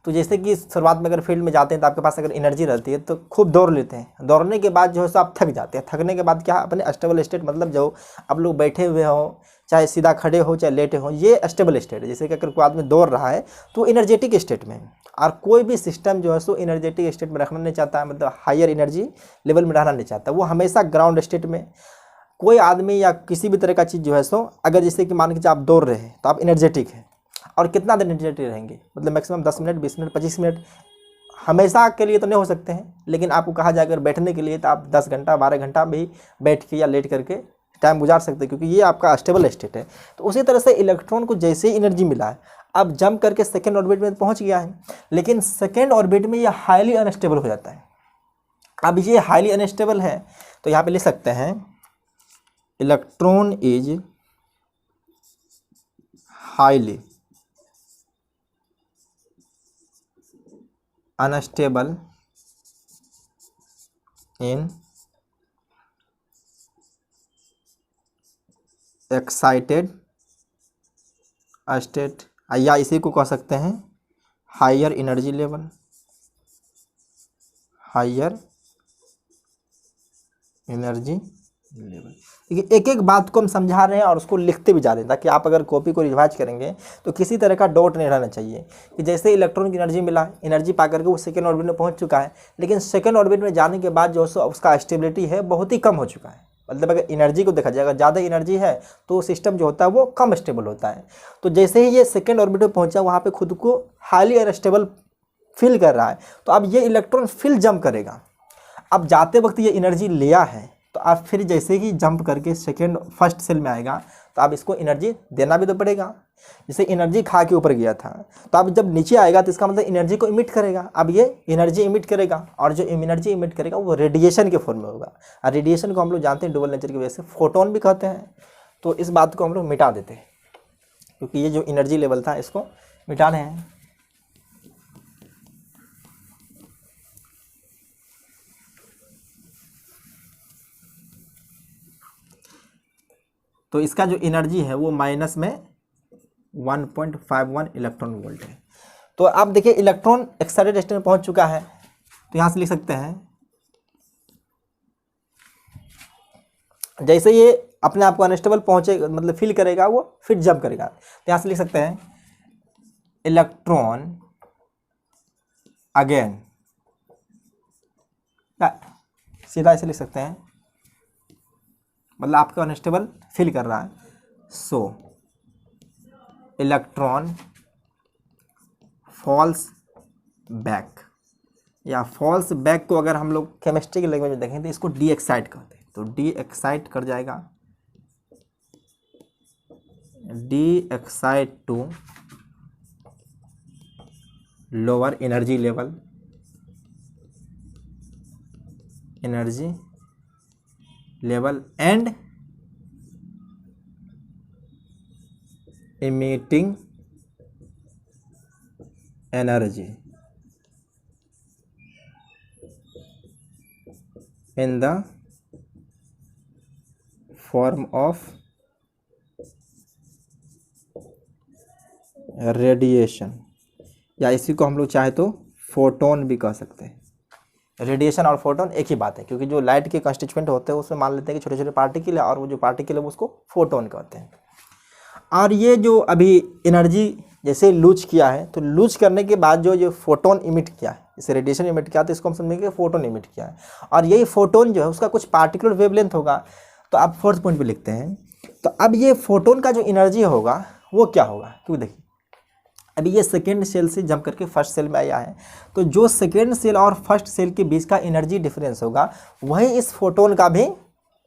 A: तो जैसे कि शुरुआत में अगर फील्ड में जाते हैं तो आपके पास अगर एनर्जी रहती है तो खूब दौड़ लेते हैं, दौड़ने के बाद जो है सो आप थक जाते हैं, थकने के बाद क्या अपने स्टेबल स्टेट, मतलब जो आप लोग बैठे हुए हो, चाहे सीधा खड़े हो चाहे लेटे हो, ये स्टेबल स्टेट है। जैसे कि अगर कोई आदमी दौड़ रहा है तो एनर्जेटिक स्टेट में है। और कोई भी सिस्टम जो है सो एनर्जेटिक स्टेट में रखना नहीं चाहता है, मतलब हायर एनर्जी लेवल में रहना नहीं चाहता, वो हमेशा ग्राउंड स्टेट में। कोई आदमी या किसी भी तरह का चीज़ जो है सो, अगर जैसे कि मान के आप दौड़ रहे हैं तो आप एनर्जेटिक हैं, और कितना देर एनर्जेटिक रहेंगे, मतलब मैक्सिमम 10 मिनट, 20 मिनट, 25 मिनट, हमेशा के लिए तो नहीं हो सकते हैं, लेकिन आपको कहा जाए अगर बैठने के लिए तो आप 10 घंटा 12 घंटा भी बैठ के या लेट करके टाइम गुजार सकते हैं, क्योंकि ये आपका स्टेबल स्टेट है। तो उसी तरह से इलेक्ट्रॉन को जैसे ही एनर्जी मिला है, अब जंप करके सेकेंड ऑर्बिट में पहुंच गया है, लेकिन सेकेंड ऑर्बिट में ये हाईली अनस्टेबल हो जाता है। अब ये हाईली अनस्टेबल है तो यहाँ पे लिख सकते हैं electron is highly unstable in excited state, या इसी को कह सकते हैं higher energy level, higher energy level. देखिए एक एक बात को हम समझा रहे हैं और उसको लिखते भी जा रहे हैं, ताकि आप अगर कॉपी को रिवाइज करेंगे तो किसी तरह का डाउट नहीं रहना चाहिए कि जैसे इलेक्ट्रॉन की एनर्जी मिला, एनर्जी पा करके वो सेकेंड ऑर्बिट में पहुंच चुका है, लेकिन सेकेंड ऑर्बिट में जाने के बाद जो है उसका स्टेबिलिटी है बहुत ही कम हो चुका है। मतलब अगर एनर्जी को देखा जाए, अगर ज़्यादा एनर्जी है तो सिस्टम जो होता है वो कम स्टेबल होता है। तो जैसे ही ये सेकेंड ऑर्बिट में पहुंचा, वहाँ पे खुद को हाईली अनस्टेबल फील कर रहा है, तो अब ये इलेक्ट्रॉन फिर जंप करेगा। अब जाते वक्त ये एनर्जी लिया है, तो आप फिर जैसे ही जंप करके फर्स्ट सेल में आएगा तो आप इसको एनर्जी देना भी तो पड़ेगा। जैसे एनर्जी खा के ऊपर गया था, तो अब जब नीचे आएगा तो इसका मतलब एनर्जी को इमिट करेगा। अब ये एनर्जी इमिट करेगा, और जो एनर्जी इमिट करेगा वो रेडिएशन के फॉर्म में होगा। और रेडिएशन को हम लोग जानते हैं डबल नेचर की वजह से फोटोन भी कहते हैं। तो इस बात को हम लोग मिटा देते हैं, क्योंकि ये जो एनर्जी लेवल था इसको मिटा रहे हैं। तो इसका जो एनर्जी है वो माइनस में 1.51 इलेक्ट्रॉन वोल्ट है। तो आप देखिए इलेक्ट्रॉन एक्साइटेड स्टेट में पहुंच चुका है, तो यहाँ से लिख सकते हैं जैसे ये अपने आप को अनस्टेबल पहुंचे, मतलब फील करेगा, वो फिर जंप करेगा। तो यहाँ से लिख सकते हैं इलेक्ट्रॉन अगेन, सीधा ऐसे लिख सकते हैं, मतलब आपको अनस्टेबल फील कर रहा है। सो इलेक्ट्रॉन फॉल्स बैक, या फॉल्स बैक को अगर हम लोग केमिस्ट्री की लैंग्वेज में देखें तो इसको डी एक्साइट कहते हैं। तो डी एक्साइट कर जाएगा, de excite to lower energy level, energy level and emitting energy in the form of radiation, या इसी को हम लोग चाहे तो फोटोन भी कह सकते हैं। रेडिएशन और फोटोन एक ही बात है, क्योंकि जो लाइट के कंस्टिट्यूएंट होते हैं उसमें मान लेते हैं कि छोटे छोटे पार्टिकल है, और वो जो पार्टिकल है वो उसको फोटोन कहते हैं। और ये जो अभी एनर्जी जैसे लूज किया है, तो लूज करने के बाद जो ये फोटोन इमिट किया है, जैसे रेडिएशन इमिट किया, तो इसको हम समझेंगे फोटोन इमिट किया है। और यही फोटोन जो है उसका कुछ पार्टिकुलर वेवलेंथ होगा। तो आप फोर्थ पॉइंट पे लिखते हैं, तो अब ये फोटोन का जो एनर्जी होगा वो क्या होगा, क्योंकि देखिए अभी ये सेकेंड सेल से जंप करके फर्स्ट सेल में आया है, तो जो सेकेंड सेल और फर्स्ट सेल के बीच का एनर्जी डिफरेंस होगा वही इस फोटोन का भी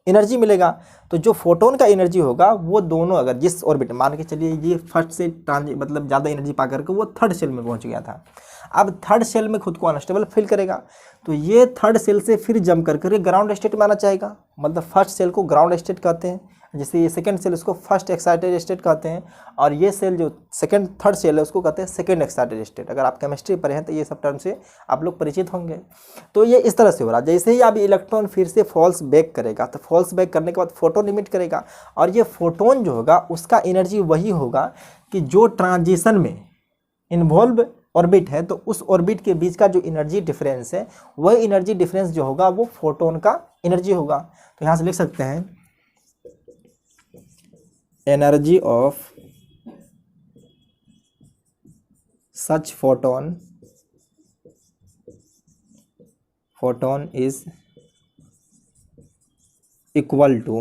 A: एनर्जी मिलेगा। तो जो फोटोन का एनर्जी होगा वो दोनों, अगर जिस ऑर्बिट मान के चलिए ये फर्स्ट से मतलब ज़्यादा एनर्जी पा करके वो थर्ड सेल में पहुंच गया था, अब थर्ड सेल में खुद को अनस्टेबल फील करेगा, तो ये थर्ड सेल से फिर जंप करके ग्राउंड स्टेट में आना चाहेगा। मतलब फर्स्ट सेल को ग्राउंड स्टेट कहते हैं, जैसे ये सेकंड सेल उसको फर्स्ट एक्साइटेड स्टेट कहते हैं, और ये सेल जो सेकंड थर्ड सेल है उसको कहते हैं सेकंड एक्साइटेड स्टेट। अगर आप केमिस्ट्री पढ़े हैं तो ये सब टर्म से आप लोग परिचित होंगे। तो ये इस तरह से हो रहा है, जैसे ही आप इलेक्ट्रॉन फिर से फॉल्स बैक करेगा, तो फॉल्स बैक करने के बाद फोटोन इमिट करेगा, और ये फोटोन जो होगा उसका एनर्जी वही होगा कि जो ट्रांजिशन में इन्वॉल्व ऑर्बिट है तो उस ऑर्बिट के बीच का जो एनर्जी डिफरेंस है वह एनर्जी डिफरेंस जो होगा वो फोटोन का एनर्जी होगा। तो यहाँ से लिख सकते हैं energy of such photon is equal to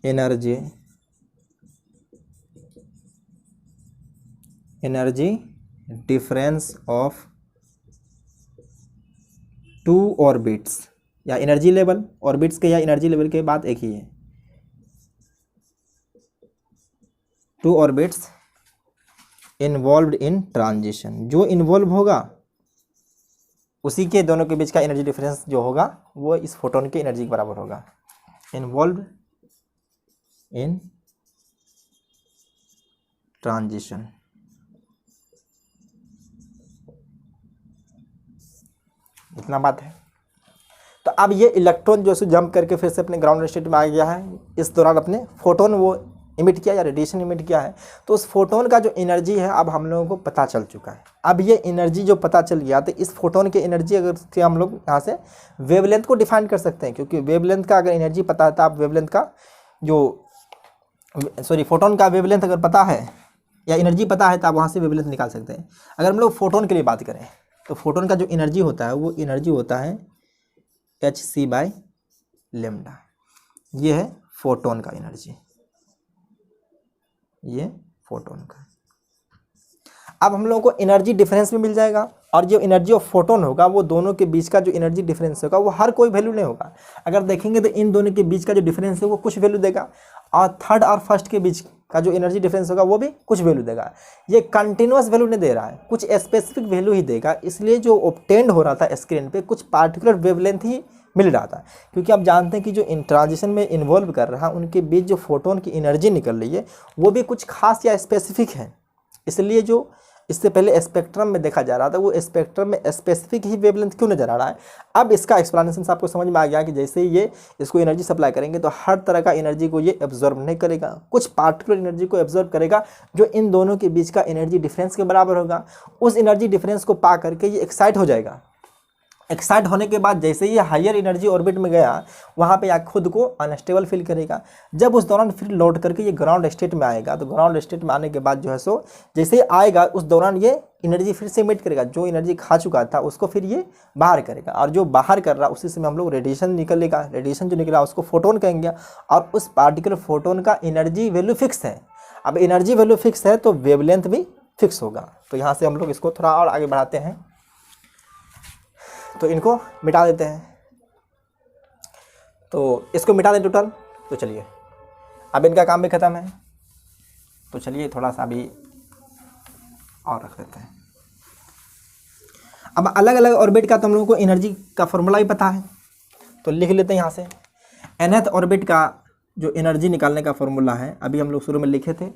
A: energy difference of two orbits, या एनर्जी लेवल, ऑर्बिट्स के या एनर्जी लेवल के बाद एक ही है, two orbits involved in transition. जो इन्वॉल्व होगा उसी के दोनों के बीच का एनर्जी डिफरेंस जो होगा वो इस फोटोन के एनर्जी के बराबर होगा। इन्वॉल्व्ड इन ट्रांजिशन, इतना बात है। तो अब ये इलेक्ट्रॉन जो है जंप करके फिर से अपने ग्राउंड स्टेट में आ गया है, इस दौरान अपने फोटोन वो इमिट किया या रेडिएशन इमिट किया है, तो उस फोटोन का जो एनर्जी है अब हम लोगों को पता चल चुका है। अब ये एनर्जी जो पता चल गया तो इस फोटोन की एनर्जी अगर से हम लोग यहाँ से वेवलेंथ को डिफाइन कर सकते हैं, क्योंकि वेवलेंथ का अगर एनर्जी पता है तो आप वेवलेंथ का फोटोन का वेवलेंथ अगर पता है या एनर्जी पता है तो आप वहाँ से वेवलेंथ निकाल सकते हैं। अगर हम लोग फोटोन के लिए बात करें तो फोटोन का जो एनर्जी होता है वो एनर्जी होता है hc/λ। ये है फोटोन का एनर्जी, ये फोटोन का। अब हम लोगों को एनर्जी डिफरेंस भी मिल जाएगा, और जो एनर्जी ऑफ फोटोन होगा वो दोनों के बीच का जो एनर्जी डिफरेंस होगा वो हर कोई वैल्यू नहीं होगा। अगर देखेंगे तो इन दोनों के बीच का जो डिफरेंस है वो कुछ वैल्यू देगा, और थर्ड और फर्स्ट के बीच का जो एनर्जी डिफरेंस होगा वो भी कुछ वैल्यू देगा। ये कंटिन्यूअस वैल्यू नहीं दे रहा है, कुछ स्पेसिफिक वैल्यू ही देगा। इसलिए जो ऑब्टेंड हो रहा था स्क्रीन पे कुछ पार्टिकुलर वेवलेंथ ही मिल रहा था, क्योंकि आप जानते हैं कि जो इन ट्रांजिशन में इन्वॉल्व कर रहा है उनके बीच जो फोटोन की एनर्जी निकल रही है वो भी कुछ खास या स्पेसिफिक है। इसलिए जो इससे पहले स्पेक्ट्रम में देखा जा रहा था वो स्पेक्ट्रम में स्पेसिफिक ही वेवलेंथ क्यों नजर आ रहा है। अब इसका एक्सप्लेनेशन आपको समझ में आ गया कि जैसे ही ये इसको एनर्जी सप्लाई करेंगे तो हर तरह का एनर्जी को ये एब्जॉर्ब नहीं करेगा, कुछ पार्टिकुलर एनर्जी को एब्जॉर्ब करेगा जो इन दोनों के बीच का एनर्जी डिफरेंस के बराबर होगा। उस एनर्जी डिफरेंस को पा करके ये एक्साइट हो जाएगा। एक्साइट होने के बाद जैसे ही हायर एनर्जी ऑर्बिट में गया वहाँ पे खुद को अनस्टेबल फील करेगा। जब उस दौरान फिर लौट करके ये ग्राउंड स्टेट में आएगा तो ग्राउंड स्टेट में आने के बाद जो है सो जैसे ही आएगा उस दौरान ये एनर्जी फिर से इमिट करेगा, जो एनर्जी खा चुका था उसको फिर ये बाहर करेगा, और जो बाहर कर रहा उसी से हम लोग रेडिएशन निकलेगा। रेडिएशन जो निकला उसको फोटोन कहेंगे, और उस पार्टिकुलर फोटोन का एनर्जी वैल्यू फिक्स है। अब एनर्जी वैल्यू फिक्स है तो वेवलेंथ भी फिक्स होगा। तो यहाँ से हम लोग इसको थोड़ा और आगे बढ़ाते हैं, तो इनको मिटा देते हैं। तो इसको मिटा दें टोटल। तो चलिए अब इनका काम भी ख़त्म है, तो चलिए थोड़ा सा अभी और रख देते हैं। अब अलग अलग ऑर्बिट का तो हम लोगों को एनर्जी का फॉर्मूला ही पता है, तो लिख लेते हैं यहाँ से। nth ऑर्बिट का जो एनर्जी निकालने का फॉर्मूला है अभी हम लोग शुरू में लिखे थे,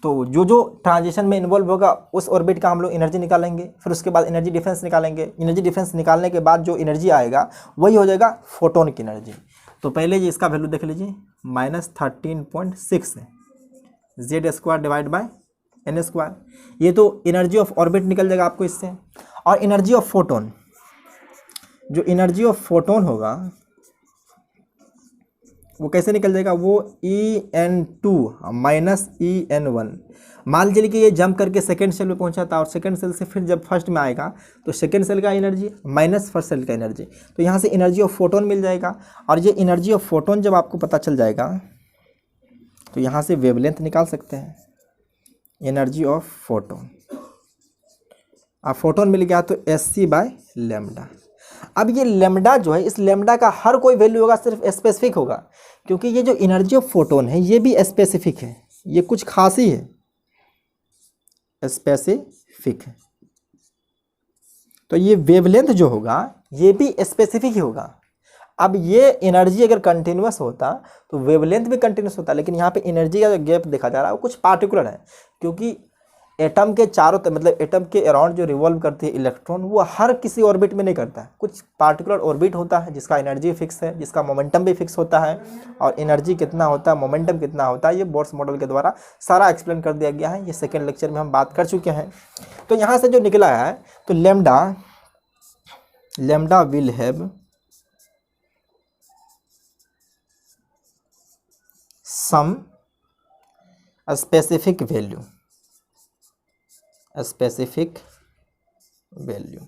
A: तो जो जो ट्रांजिशन में इन्वॉल्व होगा उस ऑर्बिट का हम लोग एनर्जी निकालेंगे, फिर उसके बाद एनर्जी डिफरेंस निकालेंगे। एनर्जी डिफरेंस निकालने के बाद जो एनर्जी आएगा वही हो जाएगा फोटोन की एनर्जी। तो पहले जी इसका वैल्यू देख लीजिए, -13.6 है, Z² डिवाइड बाय n²। ये तो एनर्जी ऑफ ऑर्बिट निकल जाएगा आपको इससे। और एनर्जी ऑफ फोटोन, जो एनर्जी ऑफ फोटोन होगा वो कैसे निकल जाएगा, वो En2 - En1। मान लीजिए कि ये जंप करके सेकेंड सेल में पहुंचा था, और सेकेंड सेल से फिर जब फर्स्ट में आएगा तो सेकेंड सेल का एनर्जी माइनस फर्स्ट सेल का एनर्जी, तो यहाँ से एनर्जी ऑफ फोटोन मिल जाएगा। और ये एनर्जी ऑफ फोटोन जब आपको पता चल जाएगा तो यहाँ से वेवलेंथ निकाल सकते हैं, एनर्जी ऑफ फोटोन। अब फोटोन मिल गया तो hc/λ। अब ये लेमडा जो है, इस लेमडा का हर कोई वैल्यू होगा, सिर्फ स्पेसिफिक होगा, क्योंकि ये जो एनर्जी ऑफ फोटोन है ये भी स्पेसिफिक है, ये कुछ खास ही है, स्पेसिफिक है। तो ये वेवलेंथ जो होगा ये भी स्पेसिफिक ही होगा। अब ये एनर्जी अगर कंटिन्यूअस होता तो वेवलेंथ भी कंटिन्यूअस होता, लेकिन यहाँ पे एनर्जी का जो गैप देखा जा रहा है वो कुछ पार्टिकुलर है, क्योंकि एटम के चारों तरफ मतलब एटम के अराउंड जो रिवॉल्व करती है इलेक्ट्रॉन, वो हर किसी ऑर्बिट में नहीं करता है। कुछ पार्टिकुलर ऑर्बिट होता है जिसका एनर्जी फिक्स है, जिसका मोमेंटम भी फिक्स होता है, और एनर्जी कितना होता है, मोमेंटम कितना होता है, ये बोर्स मॉडल के द्वारा सारा एक्सप्लेन कर दिया गया है। ये सेकेंड लेक्चर में हम बात कर चुके हैं। तो यहाँ से जो निकला है, तो lambda will have some specific value, specific value.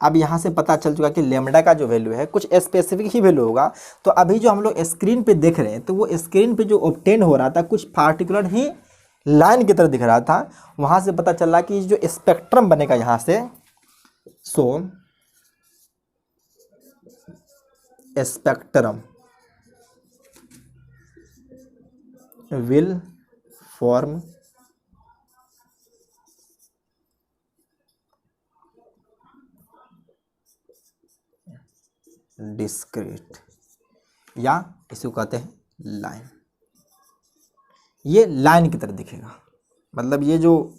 A: अब यहाँ से पता चल चुका कि लेमडा का जो वैल्यू है कुछ स्पेसिफिक ही वैल्यू होगा। तो अभी जो हम लोग स्क्रीन पे देख रहे हैं, तो वो स्क्रीन पे जो ऑब्टेन हो रहा था कुछ पार्टिकुलर ही लाइन की तरह दिख रहा था। वहाँ से पता चला कि जो स्पेक्ट्रम बनेगा यहाँ से, सो स्पेक्ट्रम विल फॉर्म डिस्क्रीट, या इसको कहते हैं लाइन। ये लाइन की तरह दिखेगा, मतलब ये जो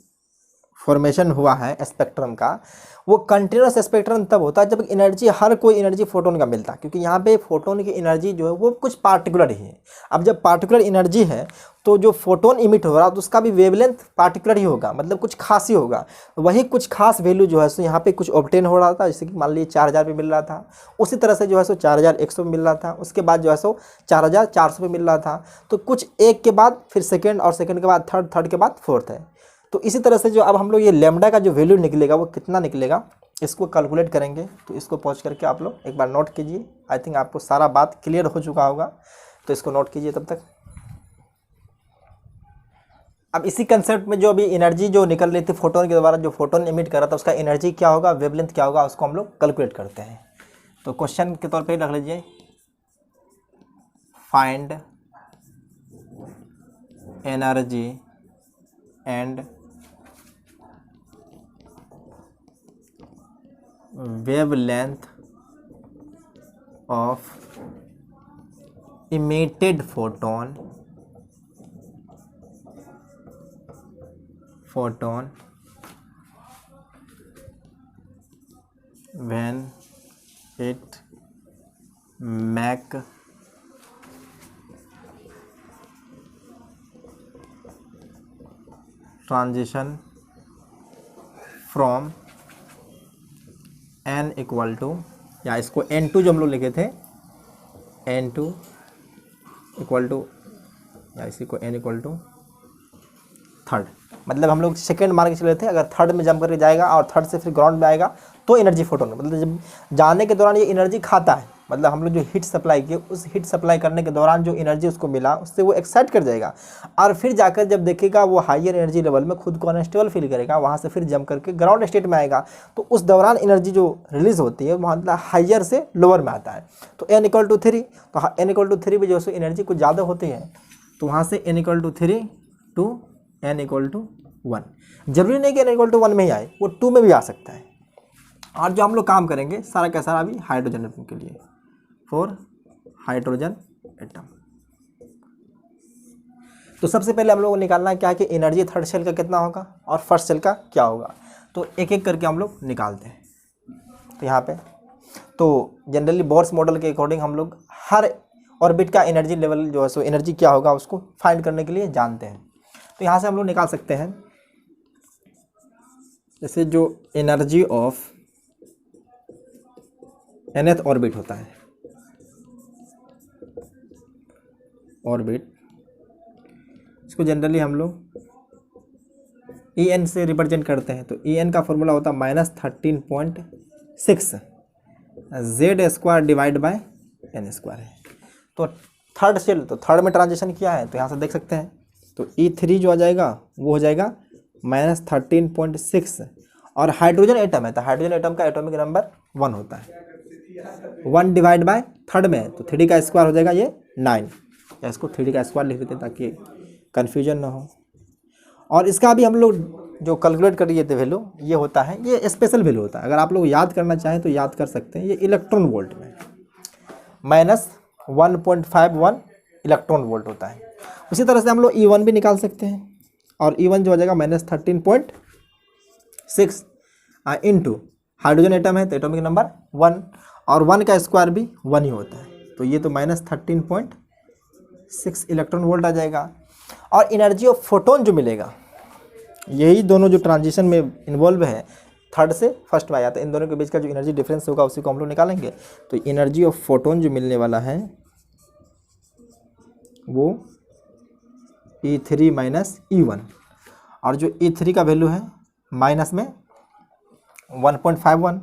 A: फॉर्मेशन हुआ है स्पेक्ट्रम का, वो कंटिन्यूस स्पेक्ट्रम तब होता है जब एनर्जी, हर कोई एनर्जी फोटोन का मिलता है, क्योंकि यहाँ पे फोटोन की एनर्जी जो है वो कुछ पार्टिकुलर ही है। अब जब पार्टिकुलर एनर्जी है तो जो फोटोन इमिट हो रहा है तो उसका भी वेवलेंथ पार्टिकुलर ही होगा, मतलब कुछ खास ही होगा। वही कुछ खास वैल्यू जो है सो यहाँ पे कुछ ऑब्टेन हो रहा था, जैसे कि मान लीजिए 4000 पे मिल रहा था, उसी तरह से जो है सो 4100 पे मिल रहा था, उसके बाद जो है सो 4400 पे मिल रहा था। तो कुछ एक के बाद फिर सेकेंड, और सेकेंड के बाद थर्ड, थर्ड के बाद फोर्थ है। तो इसी तरह से जो अब हम लोग ये लेमडा का जो वैल्यू निकलेगा वो कितना निकलेगा, इसको कैलकुलेट करेंगे। तो इसको पहुँच करके आप लोग एक बार नोट कीजिए। आई थिंक आपको सारा बात क्लियर हो चुका होगा, तो इसको नोट कीजिए तब तक। अब इसी कंसेप्ट में जो अभी एनर्जी जो निकल रही थी फोटोन के द्वारा, जो फोटोन इमिट कर रहा था, उसका एनर्जी क्या होगा, वेवलेंथ क्या होगा, उसको हम लोग कैलकुलेट करते हैं। तो क्वेश्चन के तौर पे रख लीजिए, find energy and wavelength of emitted photon when it make transition from n equal to, या इसको n2 जो हम लोग लिखे थे, n2 इक्वल टू, या इसी को n इक्वल टू थर्ड, मतलब हम लोग सेकेंड मान के चले थे, अगर थर्ड में जंप करके जाएगा और थर्ड से फिर ग्राउंड में आएगा तो एनर्जी फोटोन, मतलब जब जाने के दौरान ये एनर्जी खाता है, मतलब हम लोग जो हीट सप्लाई किए उस हीट सप्लाई करने के दौरान जो एनर्जी उसको मिला उससे वो एक्साइट कर जाएगा, और फिर जाकर जब देखेगा वो हायर एनर्जी लेवल में खुद को अनस्टेबल फील करेगा, वहाँ से फिर जंप करके ग्राउंड स्टेट में आएगा। तो उस दौरान एनर्जी जो रिलीज होती है वो मतलब हायर से लोअर में आता है। तो n इक्वल टू 3, तो n इक्वल टू 3 में जो है एनर्जी कुछ ज़्यादा होती है, तो वहाँ से n equal to 3 to n equal to 1। जरूरी नहीं कि n इक्वल टू 1 में ही आए, वो 2 में भी आ सकता है। और जो हम लोग काम करेंगे सारा का सारा अभी हाइड्रोजन एटम के लिए, फॉर हाइड्रोजन एटम। तो सबसे पहले हम लोग को निकालना क्या है कि एनर्जी थर्ड सेल का कितना होगा और फर्स्ट सेल का क्या होगा। तो एक एक करके हम लोग निकालते हैं। तो यहाँ पे तो जनरली बोर्स मॉडल के अकॉर्डिंग हम लोग हर ऑर्बिट का एनर्जी लेवल जो है सो एनर्जी क्या होगा उसको फाइंड करने के लिए जानते हैं। तो यहाँ से हम लोग निकाल सकते हैं, जैसे जो एनर्जी ऑफ nth ऑर्बिट होता है, ऑर्बिट, इसको जनरली हम लोग En से रिप्रेजेंट करते हैं। तो En का फॉर्मूला होता है -13.6 z² divide by n square है। तो थर्ड सेल, तो थर्ड में ट्रांजिशन किया है, तो यहाँ से देख सकते हैं। तो E3 जो आ जाएगा वो हो जाएगा -13.6, और हाइड्रोजन एटम है तो हाइड्रोजन एटम का एटॉमिक नंबर 1 होता है, 1 डिवाइड बाय थर्ड में, तो 3 का स्क्वायर हो जाएगा ये 9, या इसको 3 का स्क्वायर लिख देते हैं ताकि कन्फ्यूजन ना हो। और इसका भी हम लोग जो कैलकुलेट कर रहे थे वैल्यू, ये होता है, ये स्पेशल वैल्यू होता है, अगर आप लोग याद करना चाहें तो याद कर सकते हैं। ये इलेक्ट्रॉन वोल्ट में -1.51 इलेक्ट्रॉन वोल्ट होता है। उसी तरह से हम लोग E1 भी निकाल सकते हैं। और E1 जो हो जाएगा -13.6 इंटू हाइड्रोजन एटम है तो एटॉमिक नंबर 1 और 1 का स्क्वायर भी 1 ही होता है, तो ये तो -13.6 इलेक्ट्रॉन वोल्ट आ जाएगा। और एनर्जी ऑफ फोटोन जो मिलेगा, यही दोनों जो ट्रांजिशन में इन्वॉल्व है, थर्ड से फर्स्ट में आ जाता है, इन दोनों के बीच का जो एनर्जी डिफरेंस होगा उसी को हम लोग निकालेंगे। तो एनर्जी ऑफ फोटोन जो मिलने वाला है वो E3 माइनस E1, और जो E3 का वैल्यू है माइनस में 1.51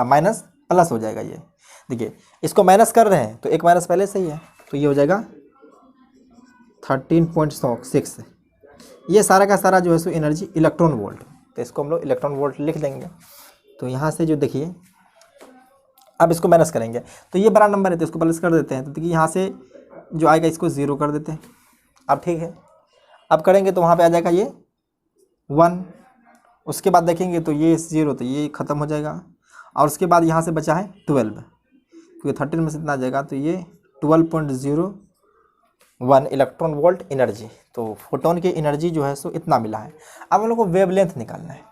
A: माइनस प्लस हो जाएगा। ये देखिए इसको माइनस कर रहे हैं तो एक माइनस पहले से ही है, तो ये हो जाएगा 13.6। ये सारा का सारा जो है सो एनर्जी इलेक्ट्रॉन वोल्ट, तो इसको हम लोग इलेक्ट्रॉन वोल्ट लिख देंगे। तो यहाँ से जो देखिए अब इसको माइनस करेंगे तो ये बड़ा नंबर है तो इसको प्लस कर देते हैं, तो देखिए यहाँ से जो आएगा इसको 0 कर देते हैं। अब ठीक है, अब करेंगे तो वहाँ पे आ जाएगा ये 1, उसके बाद देखेंगे तो ये 0, तो ये ख़त्म हो जाएगा। और उसके बाद यहाँ से बचा है 12, क्योंकि 13 में से इतना आ जाएगा, तो ये 12.01 इलेक्ट्रॉन वोल्ट एनर्जी। तो फोटोन की एनर्जी जो है सो इतना मिला है। अब हम लोग को वेवलेंथ निकालना है।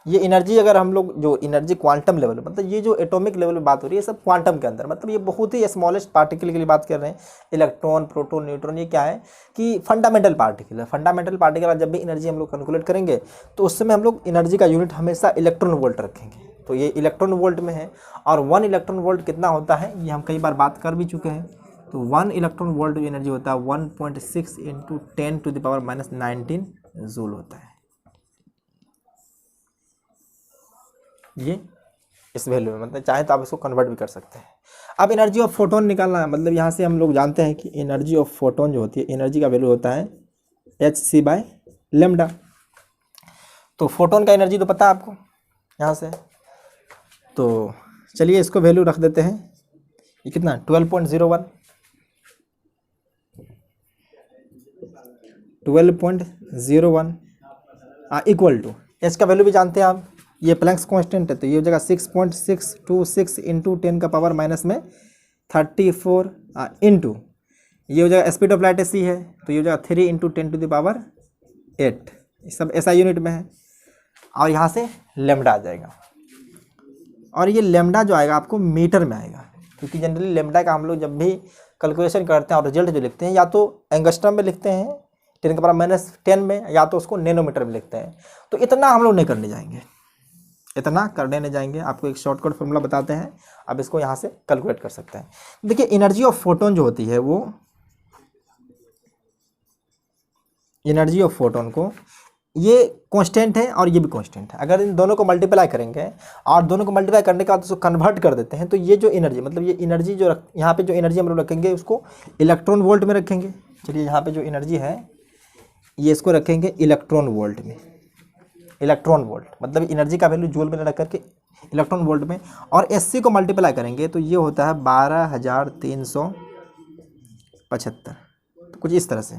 A: ये एनर्जी अगर हम लोग जो एनर्जी क्वांटम लेवल, मतलब ये जो एटॉमिक लेवल में बात हो रही है सब क्वांटम के अंदर, मतलब ये बहुत ही स्मॉलेस्ट पार्टिकल के लिए बात कर रहे हैं। इलेक्ट्रॉन, प्रोटॉन, न्यूट्रॉन, ये क्या है कि फंडामेंटल पार्टिकल है। फंडामेंटल पार्टिकल जब भी एनर्जी हम लोग कैलकुलेट करेंगे तो उस समय हम लोग एनर्जी का यूनिट हमेशा इलेक्ट्रॉन वोल्ट रखेंगे, तो ये इलेक्ट्रॉन वोल्ट में है। और 1 इलेक्ट्रॉन वोल्ट कितना होता है ये हम कई बार बात कर भी चुके हैं। तो 1 इलेक्ट्रॉन वोल्ट जो एनर्जी होता है 1.6 × 10⁻⁻19 जूल होता है। ये इस वैल्यू में, मतलब चाहे तो आप इसको कन्वर्ट भी कर सकते हैं। अब एनर्जी ऑफ फोटोन निकालना है, मतलब यहाँ से हम लोग जानते हैं कि एनर्जी ऑफ फोटोन जो होती है, एनर्जी का वैल्यू होता है hc/λ। तो फोटोन का एनर्जी तो पता है आपको यहाँ से, तो चलिए इसको वैल्यू रख देते हैं। ये कितना 12.01 इक्वल टू एच का वैल्यू भी जानते हैं आप, ये प्लैंक्स कांस्टेंट है, तो ये हो जाएगा 6.626 इंटू 10⁻⁻34 इंटू ये हो जाएगा स्पीड ऑफ लाइट सी है, तो ये हो जाएगा 3 × 10⁸ ये सब SI यूनिट में है। और यहाँ से लेमडा आ जाएगा, और ये लेमडा जो आएगा आपको मीटर में आएगा, क्योंकि जनरली लेमडा का हम लोग जब भी कैलकुलेशन करते हैं और रिजल्ट जो लिखते हैं या तो एंगस्ट्रम में लिखते हैं 10⁻⁻10 में, या तो उसको नैनोमीटर में लिखते हैं। तो इतना हम लोग नहीं करने जाएंगे, इतना करने नहीं जाएंगे। आपको एक शॉर्टकट फॉर्मूला बताते हैं, अब इसको यहाँ से कैलकुलेट कर सकते हैं। देखिए एनर्जी ऑफ फोटोन जो होती है वो एनर्जी ऑफ फोटोन को, ये कांस्टेंट है और ये भी कांस्टेंट है। अगर इन दोनों को मल्टीप्लाई करेंगे और दोनों को मल्टीप्लाई करने के बाद उसको कन्वर्ट कर देते हैं, तो ये जो एनर्जी, मतलब ये एनर्जी जो यहाँ पे जो एनर्जी हम लोग रखेंगे उसको इलेक्ट्रॉन वोल्ट में रखेंगे। चलिए यहाँ पे जो एनर्जी है ये इसको रखेंगे इलेक्ट्रॉन वोल्ट में। इलेक्ट्रॉन वोल्ट मतलब एनर्जी का वैल्यू जूल में रख करके इलेक्ट्रॉन वोल्ट में, और SC को मल्टीप्लाई करेंगे तो ये होता है 12,375, तो कुछ इस तरह से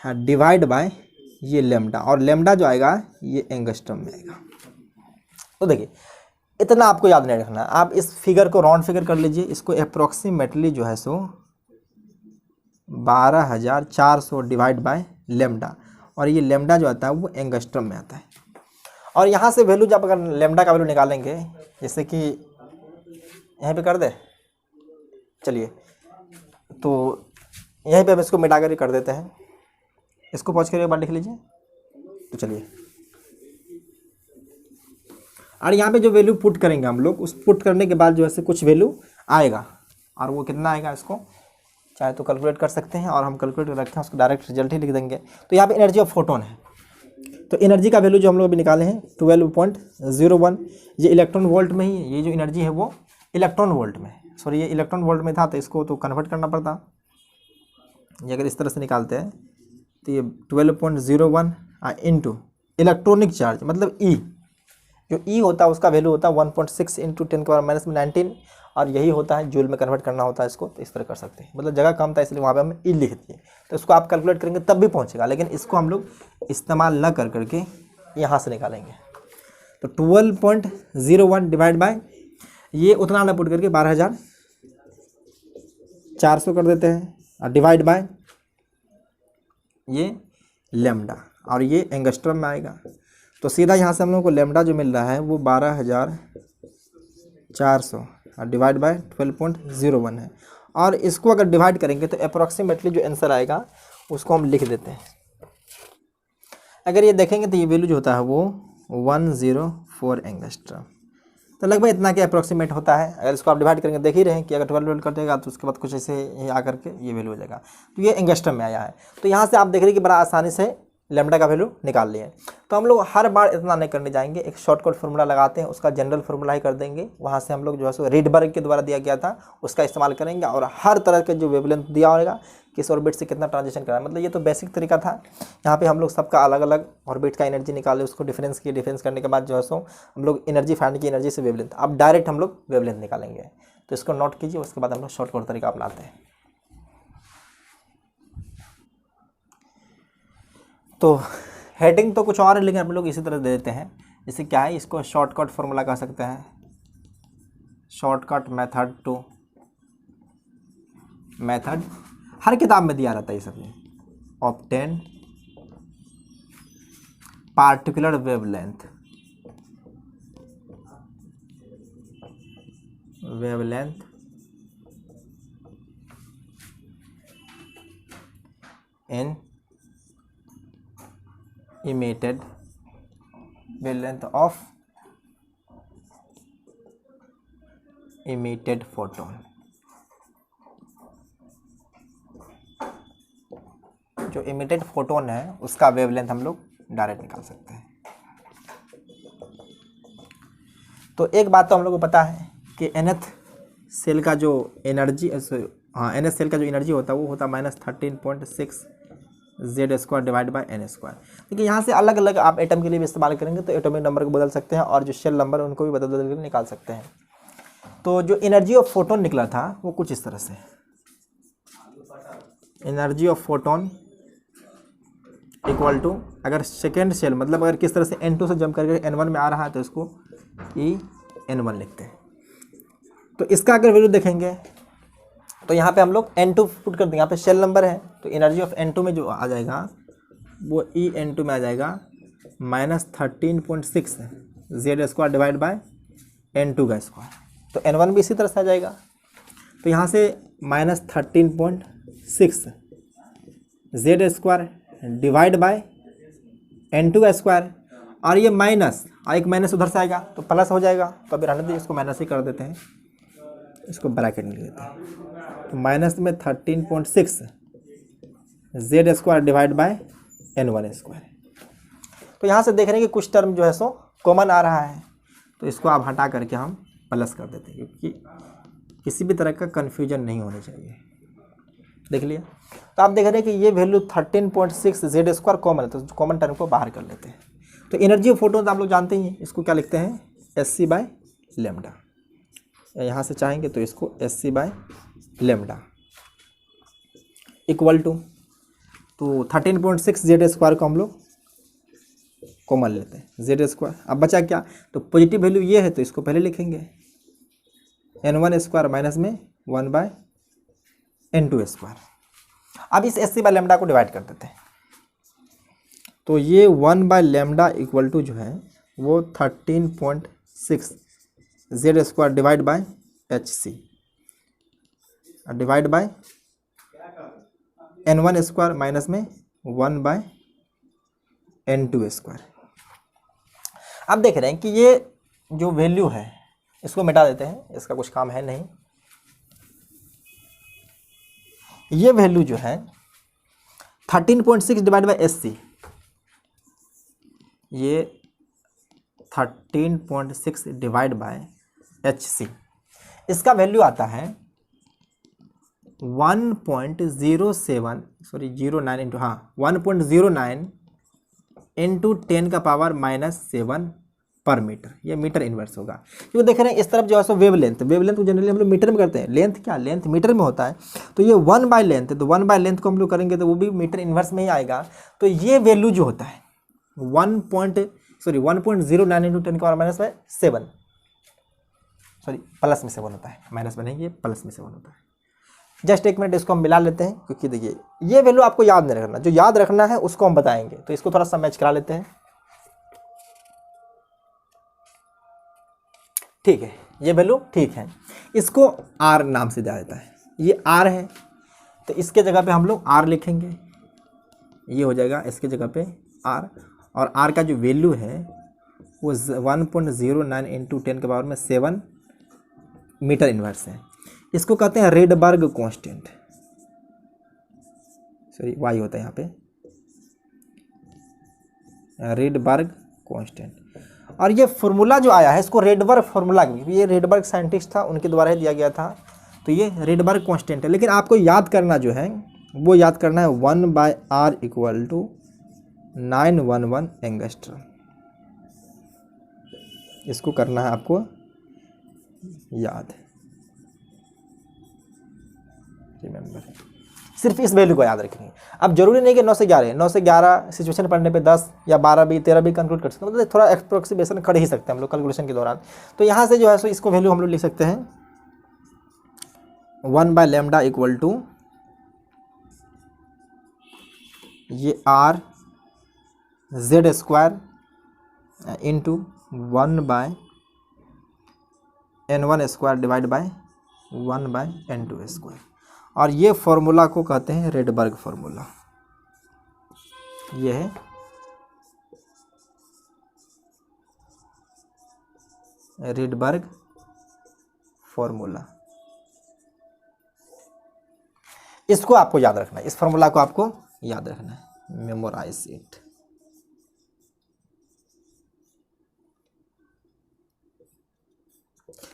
A: डिवाइड बाय ये लेमडा, और लेमडा जो आएगा ये एंगस्ट्रम में आएगा। तो देखिए इतना आपको याद नहीं रखना, आप इस फिगर को राउंड फिगर कर लीजिए, इसको अप्रोक्सीमेटली जो है सो 12,400 डिवाइड बाय लेमडा, और ये लेमडा जो आता है वो एंगस्ट्रम में आता है। और यहाँ से वैल्यू जब अगर लेमडा का वैल्यू निकालेंगे, जैसे कि यहाँ पे कर दे, चलिए तो यहीं पे हम इसको मिटा कर कर देते हैं, इसको पहुँच कर एक बार लिख लीजिए। तो चलिए, और यहाँ पे जो वैल्यू पुट करेंगे हम लोग, उस पुट करने के बाद जो है कुछ वैल्यू आएगा, और वो कितना आएगा इसको चाहे तो कैलकुलेट कर सकते हैं, और हम कैलकुलेट रखते हैं उसको डायरेक्ट रिजल्ट ही लिख देंगे। तो यहाँ पे एनर्जी ऑफ फोटोन है, तो एनर्जी का वैल्यू जो हम लोग अभी निकाले हैं 12.01, ये इलेक्ट्रॉन वोल्ट में ही, ये जो एनर्जी है वो इलेक्ट्रॉन वोल्ट में, सॉरी ये इलेक्ट्रॉन वोल्ट में था तो इसको तो कन्वर्ट करना पड़ता। ये अगर इस तरह से निकालते हैं तो ये 12.01 इंटू इलेक्ट्रॉनिक चार्ज मतलब E, जो E होता है उसका वैल्यू होता है 1.6 × 10⁻⁻19, और यही होता है जूल में कन्वर्ट करना होता है इसको, तो इस तरह कर सकते हैं। मतलब जगह कम था इसलिए वहाँ पे हम E लिख दिए, तो इसको आप कैलकुलेट करेंगे तब भी पहुँचेगा, लेकिन इसको हम लोग इस्तेमाल न कर करके यहाँ से निकालेंगे। तो 12.01 डिवाइड बाय ये उतना ना पुट करके 12,400 कर देते हैं, और डिवाइड बाय ये लेमडा, और ये एंगस्ट्रम में आएगा। तो सीधा यहाँ से हम लोग को लेमडा जो मिल रहा है वो 12,400 और डिवाइड बाय 12.01 है। और इसको अगर डिवाइड करेंगे तो अप्रॉक्सीमेटली जो आंसर आएगा उसको हम लिख देते हैं। अगर ये देखेंगे तो ये वैल्यू जो होता है वो 104 एंगस्ट्रम, तो लगभग इतना के अप्रॉक्सीमेट होता है। अगर इसको आप डिवाइड करेंगे देख ही रहे हैं कि अगर 12 कर देगा तो उसके बाद कुछ ऐसे आकर के ये वैल्यू हो जाएगा। तो ये एंगस्ट्रम में आया है। तो यहाँ से आप देख रहे हैं कि बड़ा आसानी से लेमडा का वैल्यू निकाल लिए। तो हम लोग हर बार इतना नहीं करने जाएंगे, एक शॉर्टकट फार्मूला लगाते हैं, उसका जनरल फार्मूला ही कर देंगे। वहाँ से हम लोग जो है सो रीडबर्ग के द्वारा दिया गया था उसका इस्तेमाल करेंगे, और हर तरह के जो वेवलेंथ दिया होगा किस ऑर्बिट से कितना ट्रांजिशन करना है, मतलब ये तो बेसिक तरीका था। यहाँ पे हम लोग सबका अलग अलग ऑर्बिट का एनर्जी निकाले, उसको डिफरेंस किए, डिफरेंस करने के बाद जो है सो हम लोग एनर्जी फाइंड की, एनर्जी से वेवलेंथ। अब डायरेक्ट हम लोग वेवलेंथ निकालेंगे, तो इसको नोट कीजिए, उसके बाद हम लोग शॉर्टकट तरीका अपनाते हैं। तो हेडिंग तो कुछ और है, लेकिन हम लोग इसी तरह दे देते हैं। जैसे क्या है, इसको शॉर्टकट फार्मूला कह सकते हैं, शॉर्टकट मेथड टू मेथड, हर किताब में दिया रहता है ये सब। Obtain particular wavelength in emitted wavelength of emitted photon। जो emitted photon है उसका वेवलेंथ हम लोग डायरेक्ट निकाल सकते हैं। तो एक बात तो हम लोग को पता है कि nth सेल का जो एनर्जी, nth सेल का जो एनर्जी होता है वो होता है -13.6 Z² डिवाइड बाय n²। देखिए यहाँ से अलग अलग आप एटम के लिए भी इस्तेमाल करेंगे तो एटॉमिक नंबर को बदल सकते हैं, और जो शेल नंबर है उनको भी बदल कर निकाल सकते हैं। तो जो एनर्जी ऑफ फोटोन निकला था वो कुछ इस तरह से, energy of photon equal to, अगर सेकेंड शेल मतलब अगर किस तरह से n2 से जंप करके n1 में आ रहा है तो इसको En1 लिखते हैं। तो इसका अगर वैल्यू देखेंगे तो यहाँ पे हम लोग n2 पुट कर देंगे, यहाँ पे शेल नंबर है तो एनर्जी ऑफ n2 में जो आ जाएगा वो En2 में आ जाएगा -13.6 Z² डिवाइड बाय n2 का स्क्वायर। तो n1 भी इसी तरह से आ जाएगा। तो यहाँ से -13.6 Z² डिवाइड बाय n2 का स्क्वायर, और ये माइनस, और एक माइनस उधर से आएगा तो प्लस हो जाएगा। तो अभी रहने दीजिए, इसको माइनस ही कर देते हैं, इसको ब्रैकेट में लिख देते हैं। तो माइनस में 13.6 Z² डिवाइड बाय n1²। तो यहाँ से देख रहे हैं कि कुछ टर्म जो है सो कॉमन आ रहा है, तो इसको आप हटा करके हम प्लस कर देते हैं, क्योंकि किसी भी तरह का कन्फ्यूजन नहीं होनी चाहिए। देख लिया। तो आप देख रहे हैं कि ये वैल्यू 13.6 Z² कॉमन है, तो कॉमन टर्म को बाहर कर लेते हैं। तो एनर्जी ऑफ फोटोन तो आप लोग जानते ही हैं, इसको क्या लिखते हैं, SC बाय लेमडा। यहाँ से चाहेंगे तो इसको SC by lambda equal to, तो 13.6 Z² को हम लोग कॉमन लेते हैं, Z²। अब बचा क्या, तो पॉजिटिव वैल्यू ये है तो इसको पहले लिखेंगे n1² माइनस में 1/n2²। अब इस SC बाय लेमडा को डिवाइड कर देते हैं, तो ये 1/λ इक्वल टू जो है वो 13.6 Z² divide by HC divide by n1² minus में 1/n2²। अब देख रहे हैं कि ये जो वैल्यू है इसको मिटा देते हैं, इसका कुछ काम है नहीं। ये वैल्यू जो है 13.6 डिवाइड बाय SC, ये 13.6 डिवाइड बाय HC, इसका वैल्यू आता है 1.09 इंटू 1.09 इंटू 10 का पावर -7 पर मीटर। ये मीटर इनवर्स होगा, क्योंकि देख रहे हैं इस तरफ जो है सो वेवलेंथ को जनरली हम लोग मीटर में करते हैं, लेंथ क्या, लेंथ मीटर में होता है। तो ये 1/लेंथ है, तो 1/लेंथ को हम लोग करेंगे तो वो भी मीटर इनवर्स में ही आएगा। तो ये वैल्यू जो होता है 1.09 इंटू 10 का पावर -7, सॉरी प्लस में 7 होता है, माइनस में नहीं, ये प्लस में 7 होता है। जस्ट एक मिनट इसको हम मिला लेते हैं, क्योंकि देखिए ये वैल्यू आपको याद नहीं रखना, जो याद रखना है उसको हम बताएंगे। तो इसको थोड़ा सा मैच करा लेते हैं। ठीक है, ये वैल्यू ठीक है, इसको आर नाम से दिया जाता है, ये आर है, तो इसके जगह पे हम लोग आर लिखेंगे, ये हो जाएगा इसके जगह पे आर। और आर का जो वैल्यू है वो 1.09 इंटू 10 के पावर में 7 मीटर इन्वर्स है। इसको कहते हैं रेडबर्ग कांस्टेंट, सॉरी वाई होता है यहाँ पे, रेडबर्ग कांस्टेंट। और ये फॉर्मूला जो आया है इसको रेडबर्ग फार्मूला, ये रेडबर्ग साइंटिस्ट था, उनके द्वारा ही दिया गया था, तो ये रेडबर्ग कांस्टेंट है। लेकिन आपको याद करना जो है वो याद करना है 1/r इक्वल टू 911 एंगस्ट्रॉम, इसको करना है आपको याद, रिमेंबर, सिर्फ इस वैल्यू को याद रखेंगे। अब जरूरी नहीं कि 9 से 11, 9 से 11 सिचुएशन पढ़ने पे 10 या 12 भी 13 भी कंक्लूड कर सकते हैं, मतलब थोड़ा अप्रोक्सीमेशन कर ही सकते हैं हम लोग कैलकुलेशन के दौरान। तो यहाँ से जो है सो इसको वैल्यू हम लोग लिख सकते हैं 1/λ इक्वल टू ये r z square into 1/n1 square divide by 1/n2 square. और ये फॉर्मूला को कहते हैं रेडबर्ग फार्मूला, ये है रेडबर्ग फार्मूला। इसको आपको याद रखना है, इस फार्मूला को आपको याद रखना है, मेमोराइज इट।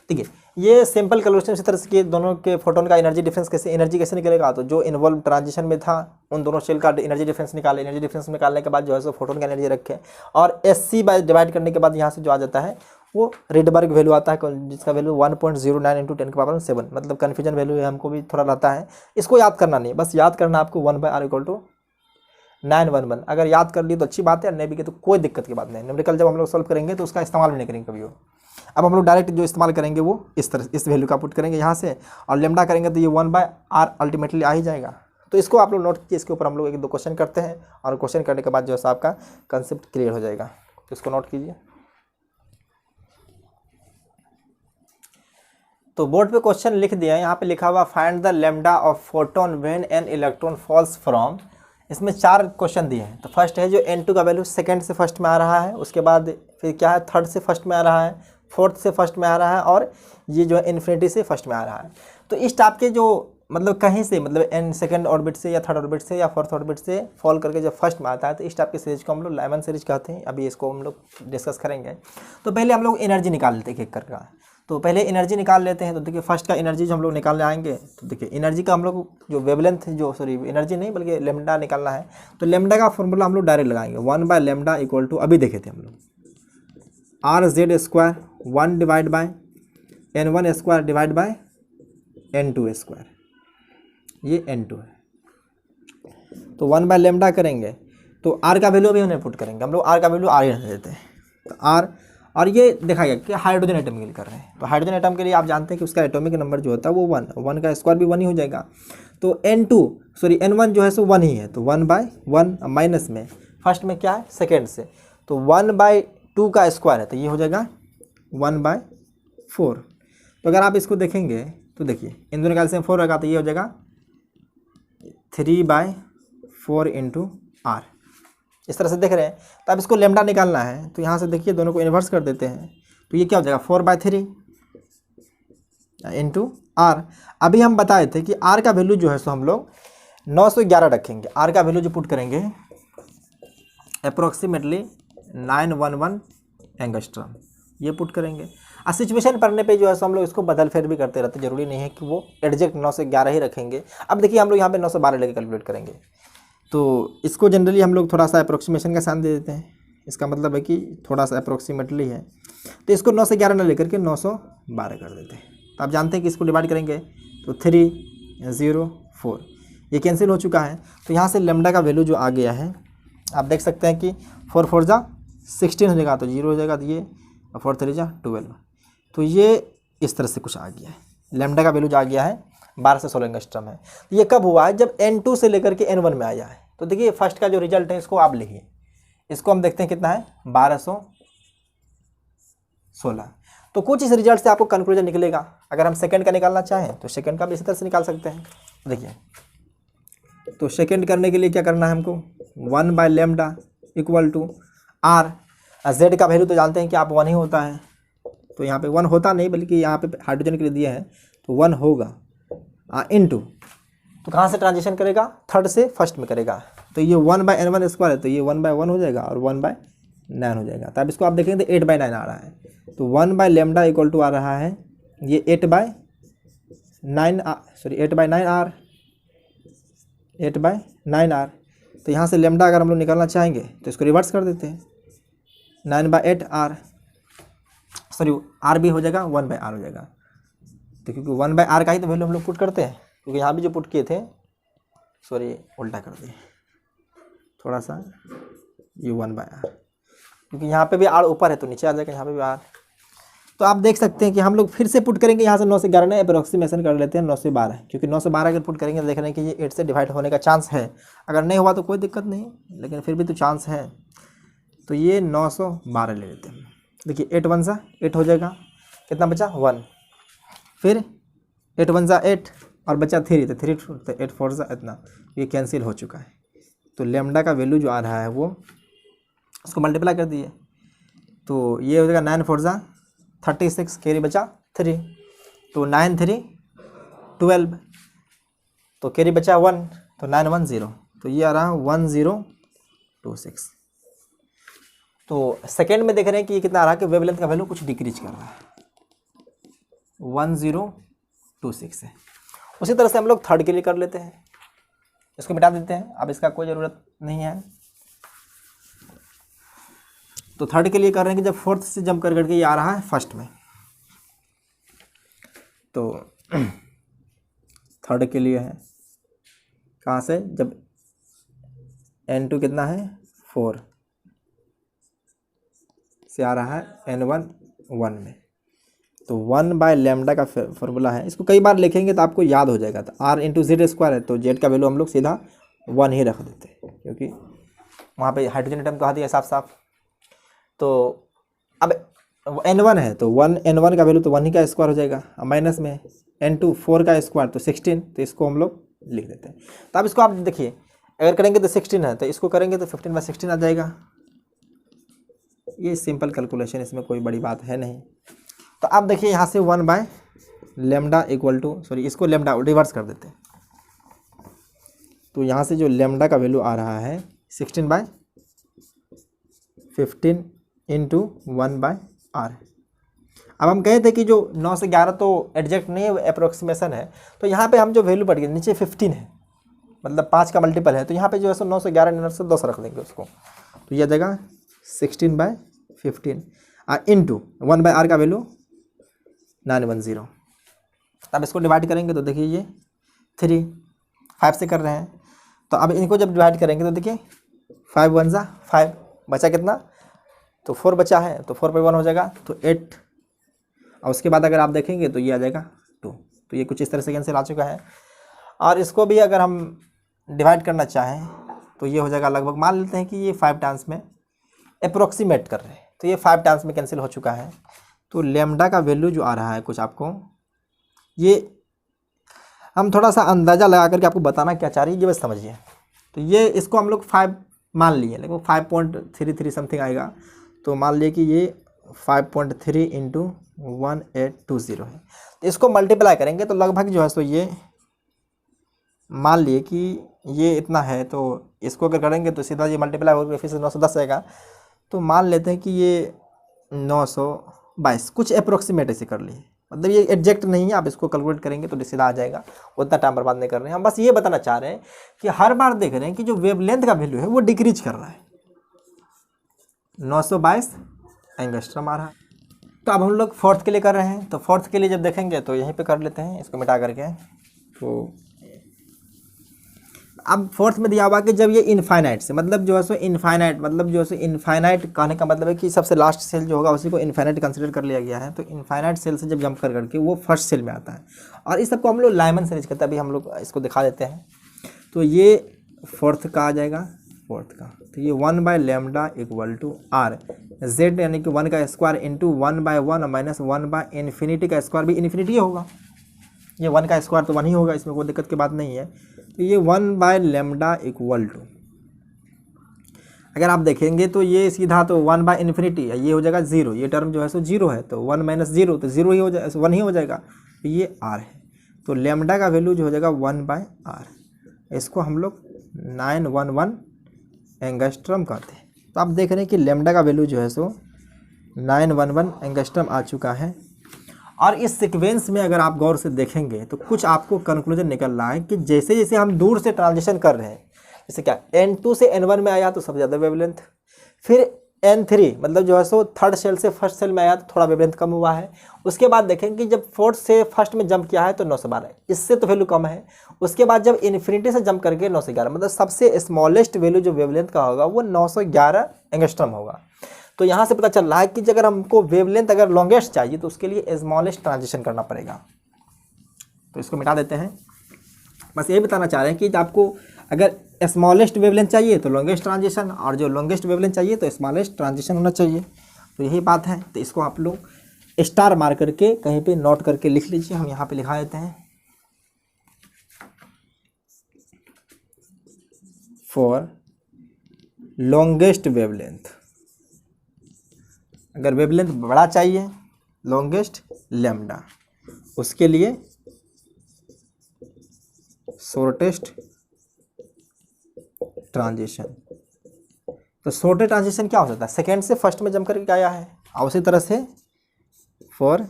A: ठीक है, ये सिंपल कैलकुलेशन इसी तरह से कि दोनों के फोटोन का एनर्जी डिफरेंस कैसे निकलेगा, तो जो इन्वॉल्व ट्रांजिशन में था उन दोनों शेल का एनर्जी डिफरेंस निकाले, एनर्जी डिफरेंस निकालने के बाद जो है सो फोटोन का एनर्जी रखें, और SC बाय डिवाइड करने के बाद यहाँ से जो आ जाता है वो रेडबर्ग वैल्यू आता है, जिसका वैल्यू 1.09 इंटू 10 के पावर 7, मतलब कन्फ्यूजन वैल्यू है, हमको भी थोड़ा रहता है, इसको याद करना नहीं, बस याद करना आपको 1/r इक्वल टू 911। अगर याद कर ली तो अच्छी बात है, नहीं भी की तो कोई दिक्कत की बात नहीं। न्यूमेरिकल जब हम लोग सॉल्व करेंगे तो उसका इस्तेमाल भी नहीं करेंगे कभी वो। अब हम लोग डायरेक्ट जो इस्तेमाल करेंगे वो इस तरह इस वैल्यू का पुट करेंगे यहाँ से, और लेमडा करेंगे तो ये 1/r अल्टीमेटली आ ही जाएगा। तो इसको आप लोग नोट कीजिए, इसके ऊपर हम लोग 1-2 क्वेश्चन करते हैं, और क्वेश्चन करने के बाद जो है आपका कंसेप्ट क्लियर हो जाएगा। तो इसको नोट कीजिए। तो बोर्ड पे क्वेश्चन लिख दिया है, यहाँ पे लिखा हुआ find the lambda of photon when an electron falls from. इसमें 4 क्वेश्चन दिए हैं। तो फर्स्ट है जो n2 का वैल्यू सेकंड से फर्स्ट में आ रहा है, उसके बाद फिर क्या है थर्ड से फर्स्ट में आ रहा है, फोर्थ से फर्स्ट में आ रहा है, और ये जो है इन्फिनिटी से फर्स्ट में आ रहा है। तो इस टाइप के जो मतलब कहीं से मतलब n सेकंड ऑर्बिट से या थर्ड ऑर्बिट से या फोर्थ ऑर्बिट से फॉल करके जब फर्स्ट में आता है, तो इस टाइप की सीरीज को हम लोग लाइमन सीरीज कहते हैं। अभी इसको हम लोग डिस्कस करेंगे। तो पहले हम लोग एनर्जी निकाल लेते हैं एक करके। तो पहले एनर्जी निकाल लेते हैं। तो देखिए फर्स्ट का एनर्जी जो हम लोग निकालने आएंगे, तो देखिए एनर्जी का हम लोग जो वेवलेंथ जो सॉरी एनर्जी नहीं बल्कि लेमडा निकालना है। तो लेमडा का फॉर्मूला हम लोग डायरेक्ट लगाएंगे 1/λ इक्वल टू, अभी देखे थे हम लोग RZ square 1 divide by N1 square divide by N2 square, ये N2 है। तो 1/λ करेंगे तो R का वैल्यू भी उन्हें पुट करेंगे हम लोग, R का वैल्यू R ही देते हैं। तो R, और ये देखा गया कि हाइड्रोजन एटम के लिए कर रहे हैं। तो हाइड्रोजन एटम के लिए आप जानते हैं कि उसका एटॉमिक नंबर जो होता है वो 1 का स्क्वायर भी 1 ही हो जाएगा। तो N1 जो है सो 1 ही है, तो 1/1 माइनस में फर्स्ट में क्या है सेकेंड से, तो 1/2 का स्क्वायर है, तो ये हो जाएगा 1/4। तो अगर आप इसको देखेंगे तो देखिए इन दोनों का से 4 रहेगा, तो ये हो जाएगा 3/4 इंटू R। इस तरह से देख रहे हैं। तो अब इसको लेमडा निकालना है, तो यहाँ से देखिए दोनों को इन्वर्स कर देते हैं, तो ये क्या हो जाएगा 4/3 इंटू R। अभी हम बताए थे कि R का वैल्यू जो है सो हम लोग 911 रखेंगे। R का वैल्यू जो पुट करेंगे अप्रोक्सीमेटली 911 एंगस्ट्रॉम, ये पुट करेंगे। और सिचुएशन पढ़ने पे जो है सो हम लोग इसको बदल फेर भी करते रहते, जरूरी नहीं है कि वो एग्जैक्ट 9 से 11 ही रखेंगे। अब देखिए हम लोग यहाँ पे 9 से 12 लेके कैलकुलेट करेंगे, तो इसको जनरली हम लोग थोड़ा सा अप्रोक्सीमेशन का साइन दे देते हैं। इसका मतलब है कि थोड़ा सा अप्रोक्सीमेटली है, तो इसको 9 से 11 न लेकर के 912 कर देते हैं। तो आप जानते हैं कि इसको डिवाइड करेंगे तो 3 0 4, ये कैंसिल हो चुका है। तो यहाँ से लेमडा का वैल्यू जो आ गया है आप देख सकते हैं कि 4 4 जा 16 हो जाएगा, तो 0 हो जाएगा, तो ये 4 3 जा 12। तो ये इस तरह से कुछ आ गया है, लेमडा का वैल्यू जो आ गया है 12 से 16 एंगस्ट्रम है। ये कब हुआ है? जब N2 से लेकर के N1 में आया है। तो देखिए फर्स्ट का जो रिजल्ट है इसको आप लिखिए, इसको हम देखते हैं कितना है 1216। तो कुछ इस रिजल्ट से आपको कंक्लूजन निकलेगा। अगर हम सेकंड का निकालना चाहें तो सेकंड का भी इसी तरह से निकाल सकते हैं। देखिए तो सेकंड करने के लिए क्या करना है हमको, 1/λ इक्वल टू R। Z का वैल्यू तो जानते हैं कि आप 1 ही होता है, तो यहाँ पे 1 होता नहीं बल्कि यहाँ पे हाइड्रोजन के लिए दिया है तो 1 होगा इनटू, तो कहाँ से ट्रांजिशन करेगा, थर्ड से फर्स्ट में करेगा। तो ये 1/N1 स्क्वायर है तो ये 1/1 हो जाएगा और 1/9 हो जाएगा। तो अब इसको आप देखेंगे तो 8/9 आ रहा है। तो 1/λ इक्वल टू आ रहा है ये 8/9 R, 8/9 R। तो यहाँ से लेमडा अगर हम लोग निकालना चाहेंगे तो इसको रिवर्स कर देते हैं, 9/8 R, R भी हो जाएगा 1/R हो जाएगा। तो क्योंकि 1/R का ही तो वैल्यू हम लोग पुट करते हैं, क्योंकि यहाँ भी जो पुट किए थे, उल्टा कर दिए थोड़ा सा, ये 1/R, क्योंकि यहाँ पे भी R ऊपर है तो नीचे आ जाएगा, यहाँ पे भी R। तो आप देख सकते हैं कि हम लोग फिर से पुट करेंगे यहाँ से 9 से 11 में अप्रोक्सीमेशन कर लेते हैं 9 से 12, क्योंकि 9 से 12 अगर पुट करेंगे तो देख रहे हैं कि ये 8 से डिवाइड होने का चांस है। अगर नहीं हुआ तो कोई दिक्कत नहीं, लेकिन फिर भी तो चांस है। तो ये 912 ले लेते हैं। देखिए 8 1 सा 8 हो जाएगा, कितना बचा 1, फिर 8 1 सा 8 और बचा 3, तो 3 तो 8 4 सा इतना, ये कैंसिल हो चुका है। तो लेमडा का वैल्यू जो आ रहा है वो उसको मल्टीप्लाई कर दिए, तो ये हो जाएगा 9 4 सा 36, कैरी बचा 3, तो 9 3 12, तो कैरी बचा 1, तो 9 1 0, तो ये आ रहा है 1026। तो सेकेंड में देख रहे हैं कि ये कितना आ रहा है कि वेवलेंथ का वैल्यू कुछ डिक्रीज कर रहा है, 1026 है। उसी तरह से हम लोग थर्ड के लिए कर लेते हैं, इसको मिटा देते हैं, अब इसका कोई ज़रूरत नहीं है। तो थर्ड के लिए कर रहे हैं कि जब फोर्थ से जंप कर करके ये आ रहा है फर्स्ट में, तो थर्ड के लिए है कहाँ से, जब N2 कितना है 4 से आ रहा है N1 1 में, तो 1/λ का फॉर्मूला है। इसको कई बार लिखेंगे तो आपको याद हो जाएगा। तो R × Z स्क्वायर है, तो Z का वैल्यू हम लोग सीधा 1 ही रख देते हैं, क्योंकि वहाँ पे हाइड्रोजन एटम कहा दिया साफ साफ। तो अब N1 है तो N1 का वैल्यू तो 1 ही का स्क्वायर हो जाएगा, माइनस में N2 4 का स्क्वायर तो 16, तो इसको हम लोग लिख देते हैं। तो अब इसको आप देखिए, अगर करेंगे तो 16 है, तो इसको करेंगे तो 15/16 आ जाएगा। ये सिंपल कैलकुलेशन, इसमें कोई बड़ी बात है नहीं। तो आप देखिए यहाँ से 1/λ इक्वल टू, इसको लेमडा रिवर्स कर देते हैं। तो यहाँ से जो लेमडा का वैल्यू आ रहा है 16/15 इंटू 1/R। अब हम कहे थे कि जो 9 से 11 तो एग्जैक्ट नहीं है, अप्रोक्सीमेशन है। तो यहाँ पे हम जो वैल्यू पढ़ गए नीचे 15 है, मतलब 5 का मल्टीपल है, तो यहाँ पे जो है सो 9 से 11 9 से 10 रख देंगे उसको, तो यह देगा 16/15 इंटू 1/R का वैल्यू 910। अब इसको डिवाइड करेंगे तो देखिए ये 3 5 से कर रहे हैं, तो अब इनको जब डिवाइड करेंगे तो देखिए 5 1 सा 5, बचा कितना, तो 4 बचा है, तो 4/1 हो जाएगा, तो 8, और उसके बाद अगर आप देखेंगे तो ये आ जाएगा 2। तो ये कुछ इस तरह से कैंसिल आ चुका है। और इसको भी अगर हम डिवाइड करना चाहें तो ये हो जाएगा लगभग, मान लेते हैं कि ये 5 टाइम्स में अप्रोक्सीमेट कर रहे हैं, तो ये 5 टाइम्स में कैंसिल हो चुका है। तो लेमडा का वैल्यू जो आ रहा है कुछ, आपको ये हम थोड़ा सा अंदाज़ा लगा करके आपको बताना क्या चाह रही है, ये बस समझिए। तो ये इसको हम लोग 5 मान लिए, लेकिन 5.33 समथिंग आएगा, तो मान लिए कि ये 5.3 इंटू 1820 है। तो इसको मल्टीप्लाई करेंगे तो लगभग जो है सो ये मान लिए कि ये इतना है, तो इसको अगर करेंगे तो सीधा ये मल्टीप्लाई होकर फिर से 910 आएगा। तो मान लेते हैं कि ये 922, कुछ अप्रोक्सीमेट ऐसे कर लिए, मतलब ये एग्जैक्ट नहीं है, आप इसको कैलकुलेट करेंगे तो सीधा आ जाएगा, उतना टाइम बर्बाद नहीं कर रहे हैं हम। बस ये बताना चाह रहे हैं कि हर बार देख रहे हैं कि जो वेवलेंथ का वैल्यू है वो डिक्रीज कर रहा है, 922 एंगस्ट्रम आ रहा है। तो अब हम लोग फोर्थ के लिए कर रहे हैं, तो फोर्थ के लिए जब देखेंगे तो यहीं पे कर लेते हैं, इसको मिटा करके। तो अब फोर्थ में दिया हुआ कि जब ये इनफाइनाइट से, मतलब जो है सो इनफाइनाइट, मतलब जो है सो इनफाइनाइट कहने का मतलब है कि सबसे लास्ट सेल जो होगा उसी को इनफाइनाइट कंसीडर कर लिया गया है। तो इनफाइनाइट सेल से जब जंप कर करके वो फर्स्ट सेल में आता है, और इस सबको हम लोग लाइमन सीरीज कहते हैं। अभी हम लोग इसको दिखा देते हैं। तो ये फोर्थ का आ जाएगा, फोर्थ का। तो ये 1/λ इक्वल टू आर जेड, यानी कि 1 का स्क्वायर इंटू 1/1 माइनस 1/∞ का स्क्वायर भी इन्फिनिटी होगा। ये 1 का स्क्वायर तो 1 ही होगा, इसमें कोई दिक्कत की बात नहीं है। तो ये 1/λ इक्वल टू, अगर आप देखेंगे तो ये सीधा तो 1/∞, ये हो जाएगा 0, ये टर्म जो है सो 0 है, तो 1 माइनस 0 तो 0 ही हो जाएगा, 1 ही हो जाएगा। तो ये आर है, तो लैम्डा का वैल्यू जो हो जाएगा 1/r। इसको हम लोग 911 एंगस्ट्रम कहते हैं। तो आप देख रहे हैं कि लैम्डा का वैल्यू जो है सो 911 एंगस्ट्रम आ चुका है। और इस सीक्वेंस में अगर आप गौर से देखेंगे तो कुछ आपको कंक्लूजन निकल रहा है कि जैसे जैसे हम दूर से ट्रांजिशन कर रहे हैं, जैसे क्या N2 से N1 में आया तो सबसे ज़्यादा वेवलेंथ, फिर N3 मतलब जो है सो थर्ड सेल से फर्स्ट सेल में आया तो थोड़ा वेवलेंथ कम हुआ है। उसके बाद देखेंगे कि जब फोर्थ से फर्स्ट में जंप किया है तो 912, इससे तो वैल्यू कम है। उसके बाद जब इन्फिनिटी से जंप करके 911, मतलब सबसे स्मॉलेस्ट वैल्यू जो वेवलेंथ का होगा वो 911 एंगस्ट्रम होगा। तो यहाँ से पता चल रहा है कि अगर हमको वेवलेंथ अगर लॉन्गेस्ट चाहिए तो उसके लिए स्मॉलेस्ट ट्रांजिशन करना पड़ेगा। तो इसको मिटा देते हैं। बस ये बताना चाह रहे हैं कि आपको अगर स्मॉलेस्ट वेवलेंथ चाहिए तो लॉन्गेस्ट ट्रांजिशन, और जो लॉन्गेस्ट वेवलेंथ चाहिए तो स्मॉलेस्ट ट्रांजिशन होना चाहिए। तो यही बात है। तो इसको आप लोग स्टार मार करके कहीं पे नोट करके लिख लीजिए। हम यहाँ पे लिखा देते हैं, फॉर लॉन्गेस्ट वेवलेंथ, अगर वेवलेंथ बड़ा चाहिए लॉन्गेस्ट लैम्डा, उसके लिए शॉर्टेस्ट ट्रांजिशन। तो शॉर्टेस्ट ट्रांजिशन क्या हो सकता है, सेकेंड से फर्स्ट में जंप करके आया है, और उसी तरह से फॉर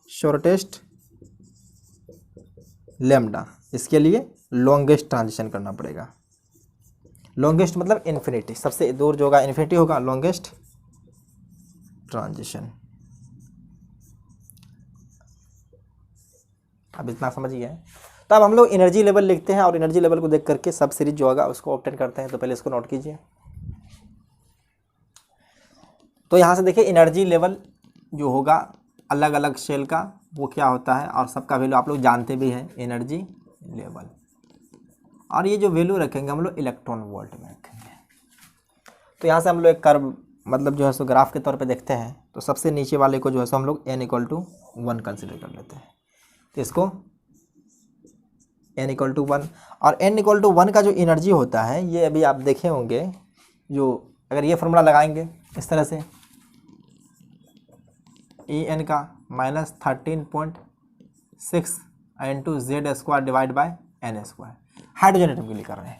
A: शॉर्टेस्ट लैम्डा, इसके लिए लॉन्गेस्ट ट्रांजिशन करना पड़ेगा। लॉन्गेस्ट मतलब इन्फिनिटी, सबसे दूर जो होगा इन्फिनिटी होगा, लॉन्गेस्ट ट्रांजिशन। अब इतना समझिए। तो अब हम लोग एनर्जी लेवल लिखते हैं, और एनर्जी लेवल को देख करके सब सीरीज जो होगा उसको ऑब्टेन करते हैं। तो पहले इसको नोट कीजिए। तो यहाँ से देखिए एनर्जी लेवल जो होगा अलग अलग सेल का वो क्या होता है, और सबका वैल्यू आप लोग जानते भी हैं, एनर्जी लेवल। और ये जो वैल्यू रखेंगे हम लोग इलेक्ट्रॉन वोल्ट में रखेंगे। तो यहाँ से हम लोग एक कर्व मतलब जो है सो ग्राफ के तौर पे देखते हैं। तो सबसे नीचे वाले को जो है सो हम लोग n=1 कंसिडर कर लेते हैं। तो इसको n=1, और n=1 का जो एनर्जी होता है ये अभी आप देखे होंगे, जो अगर ये फॉर्मूला लगाएंगे इस तरह से, En का -13.6 into Z² divide by n²। Hydrogen atom के लिए कर रहे हैं,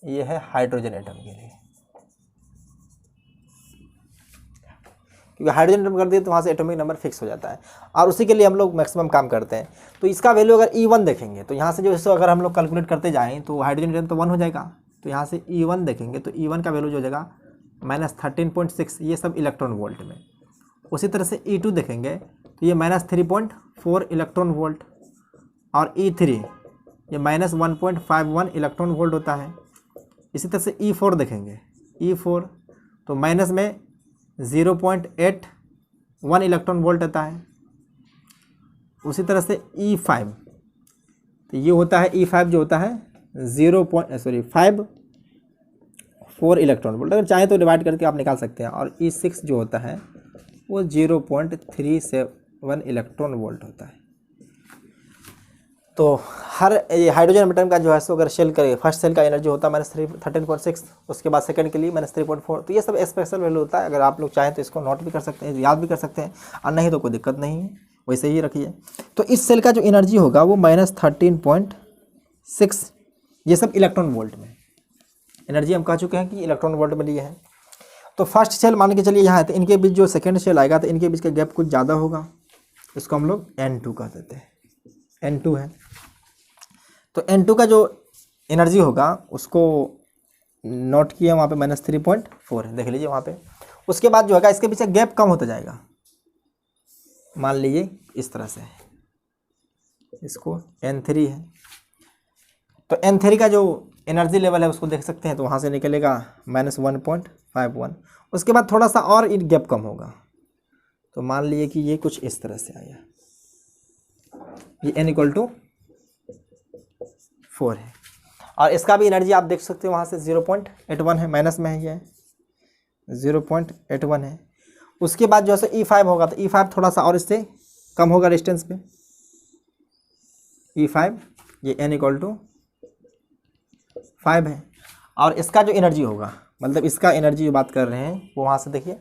A: ये है हाइड्रोजन एटम के लिए, क्योंकि हाइड्रोजन एटम कर दिए तो वहाँ से एटॉमिक नंबर फिक्स हो जाता है, और उसी के लिए हम लोग मैक्सिमम काम करते हैं। तो इसका वैल्यू अगर E1 देखेंगे तो यहाँ से जो है अगर हम लोग कैलकुलेट करते जाएँ तो हाइड्रोजन एटम तो 1 हो जाएगा। तो यहाँ से E1 देखेंगे तो E1 का वैल्यू जो हो जाएगा -13.6, ये सब इलेक्ट्रॉन वोल्ट में। उसी तरह से E2 देखेंगे तो ये -3.4 इलेक्ट्रॉन वोल्ट, और E3 ये -1.51 इलेक्ट्रॉन वोल्ट होता है। इसी तरह से E4 देखेंगे, E4 तो माइनस में 0.81 इलेक्ट्रॉन वोल्ट आता है। उसी तरह से E5 तो ये होता है, E5 जो होता है 5.4 इलेक्ट्रॉन वोल्ट, अगर चाहे तो डिवाइड करके आप निकाल सकते हैं। और E6 जो होता है वो 0.37 इलेक्ट्रॉन वोल्ट होता है। तो हर हाइड्रोजन एटम का जो है सो अगर शेल करें, फर्स्ट सेल का एनर्जी होता है -13.6, उसके बाद सेकंड के लिए -3.4। तो ये सब स्पेशल वैल्यू होता है। अगर आप लोग चाहें तो इसको नोट भी कर सकते हैं, याद भी कर सकते हैं, और नहीं तो कोई दिक्कत नहीं है, वैसे ही रखिए। तो इस सेल का जो एनर्जी होगा वो -13.6, ये सब इलेक्ट्रॉन वोल्ट में एनर्जी हम कह चुके हैं कि इलेक्ट्रॉन वोल्ट में लिए हैं। तो फर्स्ट सेल मान के चलिए यहाँ है, तो इनके बीच जो सेकेंड सेल आएगा तो इनके बीच का गैप कुछ ज़्यादा होगा, इसको हम लोग N2 कह देते हैं, N2 है। तो N2 का जो एनर्जी होगा उसको नोट किया वहाँ पे -3.4 है, देख लीजिए वहाँ पे। उसके बाद जो होगा इसके पीछे गैप कम होता जाएगा, मान लीजिए इस तरह से, इसको N3 है, तो N3 का जो एनर्जी लेवल है उसको देख सकते हैं, तो वहाँ से निकलेगा -1.51। उसके बाद थोड़ा सा और गैप कम होगा, तो मान लीजिए कि ये कुछ इस तरह से आया, ये n = 4 है, और इसका भी एनर्जी आप देख सकते हो वहाँ से 0.81 है, माइनस में है, ये 0.81 है। उसके बाद जो है E5 होगा, तो E5 थोड़ा सा और इससे कम होगा डिस्टेंस पे, E5 ये n = 5 है, और इसका जो एनर्जी होगा, मतलब इसका एनर्जी जो बात कर रहे हैं वो वहाँ से देखिए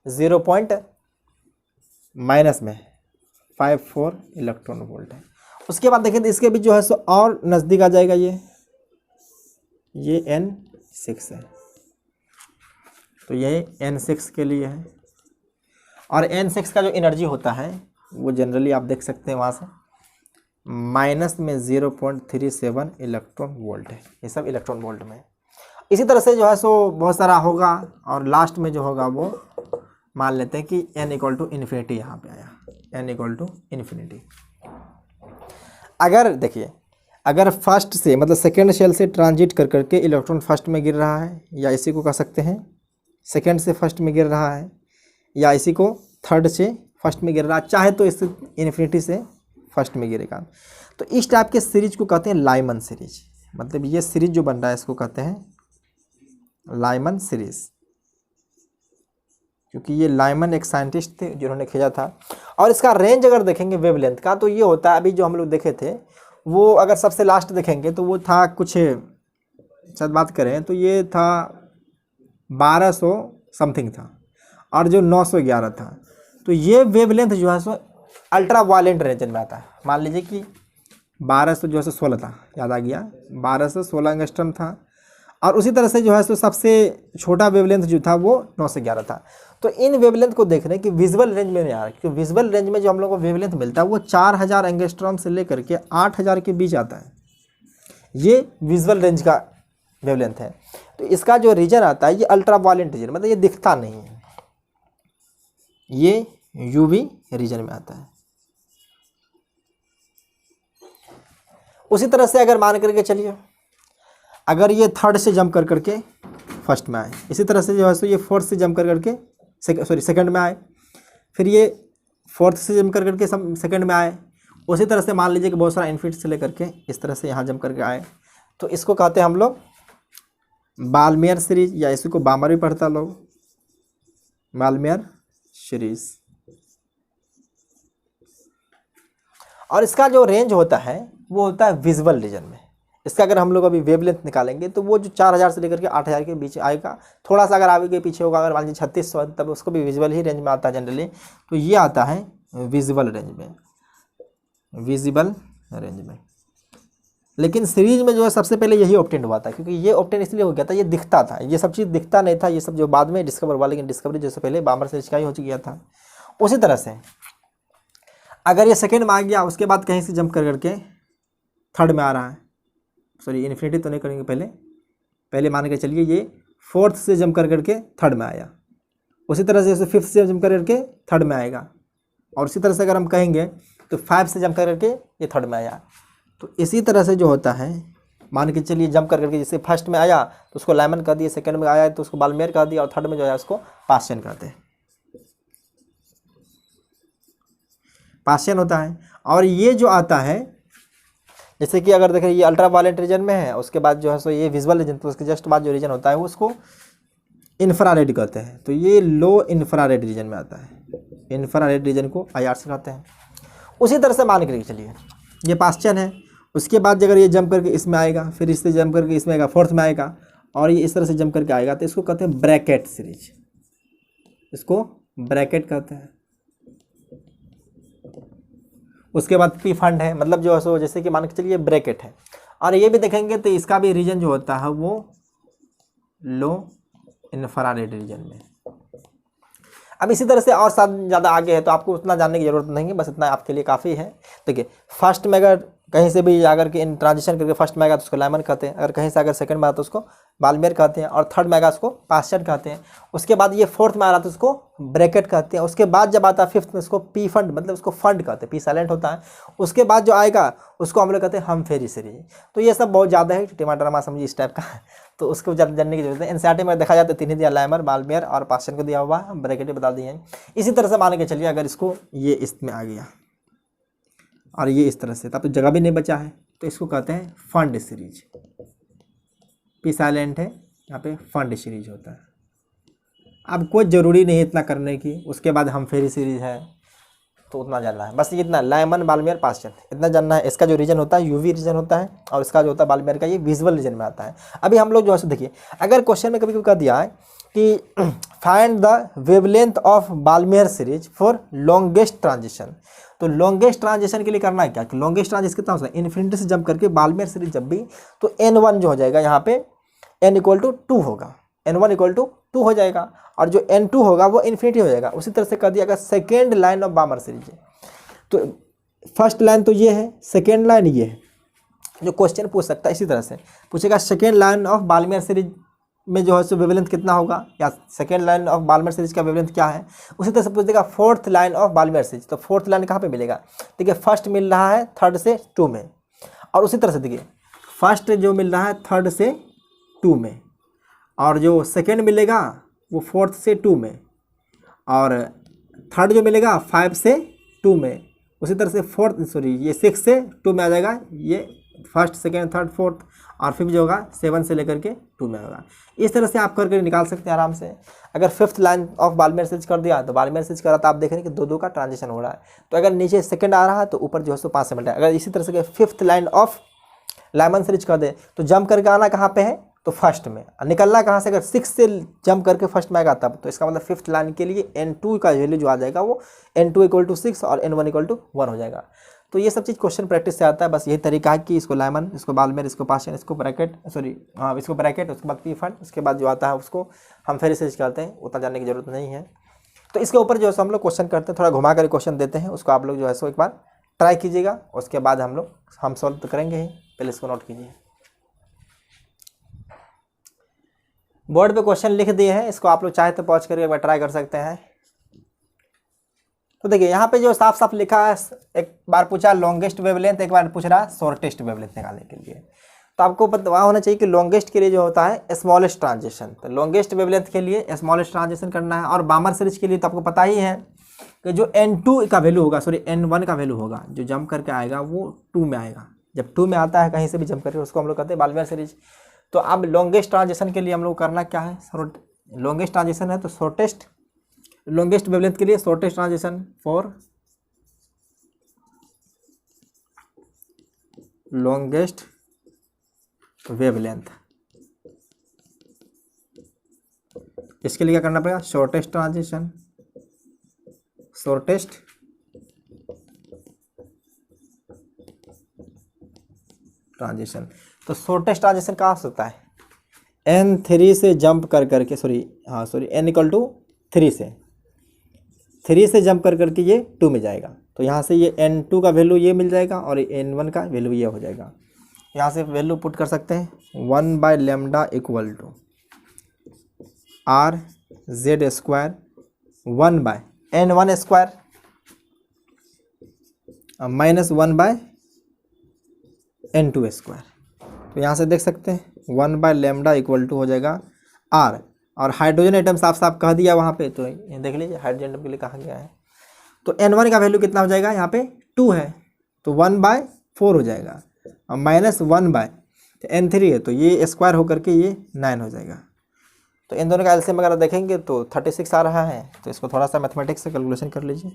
A: 0. माइनस में 54 इलेक्ट्रॉन वोल्ट है। उसके बाद देखिए इसके भी जो है सो और नज़दीक आ जाएगा, ये N6 है, तो ये N6 के लिए है, और N6 का जो एनर्जी होता है वो जनरली आप देख सकते हैं वहाँ से माइनस में 0.37 इलेक्ट्रॉन वोल्ट है, ये सब इलेक्ट्रॉन वोल्ट में। इसी तरह से जो है सो बहुत सारा होगा, और लास्ट में जो होगा वो मान लेते हैं कि n = इन्फिनिटी यहाँ पे आया, n = इन्फिनिटी। अगर देखिए, अगर फर्स्ट से मतलब सेकेंड शेल से ट्रांजिट कर करके इलेक्ट्रॉन फर्स्ट में गिर रहा है, या इसी को कह सकते हैं सेकेंड से फर्स्ट में गिर रहा है, या इसी को थर्ड से फर्स्ट में गिर रहा है, चाहे तो इस इन्फिनिटी से फर्स्ट में गिरेगा, तो इस टाइप के सीरीज को कहते हैं लाइमन सीरीज। मतलब ये सीरीज जो बन रहा है इसको कहते हैं लाइमन सीरीज, क्योंकि ये लाइमन एक साइंटिस्ट थे जिन्होंने खींचा था। और इसका रेंज अगर देखेंगे वेवलेंथ का, तो ये होता है, अभी जो हम लोग देखे थे वो अगर सबसे लास्ट देखेंगे तो वो था कुछ, शायद बात करें तो ये था 1200 समथिंग था, और जो 911 था, तो ये वेवलेंथ जो है सो अल्ट्रा वायलेंट रीजन में आता है। मान लीजिए कि 1200 जो है 16 था, याद आ गया, 1216 एंगस्ट्रॉम था, और उसी तरह से जो है सो सबसे छोटा वेवलेंथ जो था वो 911 था। तो इन वेवलेंथ को देख रहे हैं कि विजुअल रेंज में नहीं आ रहा, क्योंकि विजुअल रेंज में जो हम लोग को वेवलेंथ मिलता है वो 4000 एंगस्ट्रॉम से लेकर के 8000 के बीच आता है, ये विजुअल रेंज का वेवलेंथ है। तो इसका जो रीजन आता है ये अल्ट्रा वायलेंट रीजन, मतलब ये दिखता नहीं है, ये यूवी रीजन में आता है। उसी तरह से अगर मान करके चलिए, अगर ये थर्ड से जंप कर करके फर्स्ट में आए, इसी तरह से जो है सो ये फोर्थ से जंप कर करके सेकंड में आए, फिर ये फोर्थ से जंप कर करके सेकंड में आए, उसी तरह से मान लीजिए कि बहुत सारा इन्फिनिटी से लेकर के इस तरह से यहाँ जंप करके आए, तो इसको कहते हैं हम लोग बाल्मियर सीरीज, या इसी को बामर भी पढ़ता लोग, बाल्मियर सीरीज। और इसका जो रेंज होता है वो होता है विजुअल रीजन में। इसका अगर हम लोग अभी वेवलेंथ निकालेंगे तो वो जो 4000 से लेकर के 8000 के बीच आएगा, थोड़ा सा अगर आगे के पीछे होगा, अगर मान लीजिए 3600 तब उसको भी विजुअल ही रेंज में आता है जनरली, तो ये आता है विजुअल रेंज में, विजिबल रेंज में। लेकिन सीरीज में जो है सबसे पहले यही ऑब्टेन हुआ था, क्योंकि ये ऑब्टेन इसलिए हो गया था, ये दिखता था, ये सब चीज़ दिखता नहीं था, ये सब जो बाद में डिस्कवर हुआ, लेकिन डिस्कवरी जो से पहले बामर सीरीज का ही हो गया था। उसी तरह से अगर ये सेकेंड में आ गया, उसके बाद कहीं से जंप कर करके थर्ड में आ रहा है, सॉरी इन्फिनिटी तो नहीं करेंगे, पहले मान के चलिए ये फोर्थ से जंप कर करके थर्ड में आया, उसी तरह से फिफ्थ से जंप कर करके थर्ड में आएगा, और उसी तरह से अगर हम कहेंगे तो 5 से जंप कर करके ये थर्ड में आया। तो इसी तरह से जो होता है, मान के चलिए जंप कर करके जैसे फर्स्ट में आया तो उसको लाइमन कर दिए, सेकंड में आया तो उसको बाल्मियर कर दिया, और थर्ड में जो है उसको पास्टियन कहते हैं, पास्टियन होता है। और ये जो आता है, जैसे कि अगर देखें ये अल्ट्रा वायलेंट रीजन में है, उसके बाद जो है सो ये विजुअल रीजन, तो उसके जस्ट बाद जो रीजन होता है वो उसको इंफ्रारेड कहते हैं, तो ये लो इंफ्रारेड रीजन में आता है, इंफ्रारेड रीजन को IR से कहते हैं। उसी तरह से मान के चलिए ये पास्टियन है, उसके बाद अगर ये जंप करके इसमें आएगा, फिर इससे जंप करके इसमें आएगा, फोर्थ में आएगा, और ये इस तरह से जंप करके आएगा, तो इसको कहते हैं ब्रैकेट सीरीज, इसको ब्रैकेट कहते हैं। उसके बाद पी फंड है, मतलब जो है सो जैसे कि मान के चलिए ब्रैकेट है, और ये भी देखेंगे तो इसका भी रीजन जो होता है वो लो इंफ्रारेड रीजन में। अब इसी तरह से और साथ ज़्यादा आगे है तो आपको उतना जानने की ज़रूरत नहीं है, बस इतना आपके लिए काफ़ी है। देखिए फर्स्ट में अगर कहीं से भी अगर कि इन ट्रांजिशन करके फर्स्ट में आएगा तो उसको लाइमन कहते हैं, अगर कहीं से अगर सेकंड में आता तो उसको बाल्मियर कहते हैं, और थर्ड में आएगा उसको पास्चर कहते हैं। उसके बाद ये फोर्थ में आ रहा तो उसको ब्रैकेट कहते हैं। उसके बाद जब आता है फिफ्थ में उसको पी फंड, मतलब उसको फंड कहते हैं, पी साइलेंट होता है। उसके बाद जो आएगा उसको हम लोग कहते हैं हमफेरी सीरीज। तो ये सब बहुत ज़्यादा है, टिमाटरमा समझिए इस टाइप का, तो उसको जानने की जरूरत है। एनसीईआरटी में देखा जाए तो तीन ही दिया, लाइमर, बाल्मियर और पास्चर को दिया हुआ, ब्रैकेट भी बता दिए हैं। इसी तरह से मान के चलिए अगर इसको ये इसमें आ गया और ये इस तरह से, तब तो जगह भी नहीं बचा है, तो इसको कहते हैं फंड सीरीज। पी साइलेंट है, यहाँ पे फंड सीरीज होता है। अब कोई ज़रूरी नहीं है इतना करने की। उसके बाद हमफेरी सीरीज है, तो उतना जानना है बस, ये इतना, लाइमन, बाल्मियर, पास्चर, इतना जानना है। इसका जो रीजन होता है यूवी रीजन होता है, और इसका जो होता है बाल्मियर का ये विजुअल रीजन में आता है। अभी हम लोग जो है देखिए, अगर क्वेश्चन में कभी कभी कह दिया है कि find the wavelength of Balmer series for longest transition, तो लॉन्गेस्ट ट्रांजिशन के लिए करना है क्या कि लॉन्गेस्ट ट्रांजिशन कितना होता है, इन्फिनिटी से जंप करके बाल्मियर सीरीज जब भी, तो n1 जो हो जाएगा यहाँ पे n = 2 होगा, n1 = 2 हो जाएगा, और जो n2 होगा वो इन्फिनिटी हो जाएगा। उसी तरह से कर दिया अगर second line of Balmer series है, तो फर्स्ट लाइन तो ये है, सेकेंड लाइन ये है, जो क्वेश्चन पूछ सकता है। इसी तरह से पूछेगा second line of Balmer series में जो है सो वेवलेंथ कितना होगा, या second line of Balmer series का वेवलेंथ क्या है। उसी तरह से पूछ देगा fourth line of Balmer series, तो फोर्थ लाइन कहाँ पे मिलेगा, देखिए फर्स्ट मिल रहा है थर्ड से 2 में, और उसी तरह से देखिए फर्स्ट जो मिल रहा है थर्ड से 2 में, और जो सेकेंड मिलेगा वो फोर्थ से 2 में, और थर्ड जो मिलेगा 5 से 2 में। उसी तरह से ये 6 से 2 में आ जाएगा, ये फर्स्ट, सेकेंड, थर्ड, फोर्थ, और फिफ्थ जो होगा 7 से लेकर के 2 में होगा। इस तरह से आप करके निकाल सकते हैं आराम से। अगर fifth line of Balmer series कर दिया तो बाल्मियर सीरीज कर रहा तो आप देख रहे हैं कि 2-2 का ट्रांजिशन हो रहा है, तो अगर नीचे सेकंड आ रहा है तो ऊपर जो है सो 5 से मिल रहा है। अगर इसी तरह से fifth line of Lyman series कर दे तो जंप करके आना कहाँ पे है, तो फर्स्ट में, निकलना कहाँ से, अगर 6 से जंप करके फर्स्ट में आएगा तब, तो इसका मतलब फिफ्थ लाइन के लिए n2 का वैल्यू जो आ जाएगा वो n2 = 6 और n1 = 1 हो जाएगा। तो ये सब चीज़ क्वेश्चन प्रैक्टिस से आता है। बस यही तरीका है कि इसको लाइमन, इसको बाल्मियर, इसको पास्चर, इसको ब्रैकेट, इसको ब्रैकेट, उसके बाद पी फंड, उसके बाद जो आता है उसको हम फेरी सीरीज करते हैं। उतना जानने की जरूरत नहीं है। तो इसके ऊपर जो है हम लोग क्वेश्चन करते हैं, थोड़ा घुमा कर क्वेश्चन देते हैं, उसको आप लोग जो है सो एक बार ट्राई कीजिएगा। उसके बाद हम सॉल्व तो करेंगे ही, पहले इसको नोट कीजिए। बोर्ड पे क्वेश्चन लिख दिए हैं, इसको आप लोग चाहे तो पॉज करके एक बार ट्राई कर सकते हैं। तो देखिए यहाँ पे जो साफ साफ लिखा है, एक बार पूछा लॉन्गेस्ट वेवलेंथ, एक बार पूछ रहा है शॉर्टेस्ट वेवलेंथ निकालने के लिए। तो आपको पता होना चाहिए कि लॉन्गेस्ट के लिए जो होता है स्मॉलेस्ट ट्रांजिशन, तो लॉन्गेस्ट वेवलेंथ के लिए स्मॉलेस्ट ट्रांजिशन करना है। और बाल्मियर सीरीज के लिए तो आपको पता ही है कि जो n2 का वैल्यू होगा, n1 का वैल्यू होगा, जो जंप करके आएगा वो 2 में आएगा। जब 2 में आता है कहीं से भी जंप करके, उसको हम लोग कहते हैं बाल्मियर सीरीज। तो अब लॉन्गेस्ट ट्रांजिशन के लिए हम लोग करना क्या है, लॉन्गेस्ट ट्रांजिशन है तो शॉर्टेस्ट, लॉन्गेस्ट वेवलेंथ के लिए shortest transition for longest wavelength, इसके लिए क्या करना पड़ेगा, शॉर्टेस्ट ट्रांजिशन, शॉर्टेस्ट ट्रांजिशन। तो शॉर्टेस्ट ट्रांजिशन कहाँ से होता है, n3 से जंप कर करके n = 3 से जंप कर करके ये 2 में जाएगा। तो यहाँ से ये n2 का वैल्यू ये मिल जाएगा और n1 का वैल्यू ये हो जाएगा। यहाँ से वैल्यू पुट कर सकते हैं, 1/λ = RZ² 1/n1² -1/n2²। तो यहाँ से देख सकते हैं 1/λ = हो जाएगा R, और हाइड्रोजन एटम साफ साफ कह दिया वहाँ पे, तो ये देख लीजिए हाइड्रोजन एटम के लिए कहा गया है। तो n1 का वैल्यू कितना हो जाएगा, यहाँ पे 2 है तो 1/4 हो जाएगा, और -1/, तो n3 है तो ये स्क्वायर होकर के ये 9 हो जाएगा। तो इन दोनों का एलसीएम अगर देखेंगे तो 36 आ रहा है। तो इसको थोड़ा सा मैथमेटिक्स से कैलकुलेशन कर लीजिए।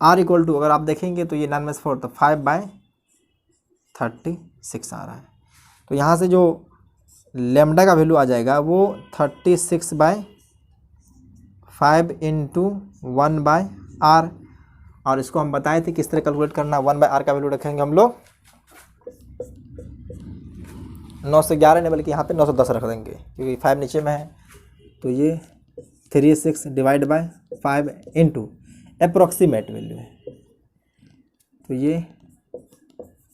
A: R = अगर आप देखेंगे तो ये 9 में 4 तो 5/36 आ रहा है। तो यहाँ से जो लैम्डा का वैल्यू आ जाएगा वो 36/5 × 1/r, और इसको हम बताए थे किस तरह कैलकुलेट करना। 1/r का वैल्यू रखेंगे हम लोग 9 से 11 नहीं, बल्कि यहाँ पे 9 से 10 रख देंगे क्योंकि 5 नीचे में है। तो ये 36 / 5 × अप्रोक्सीमेट वैल्यू है, तो ये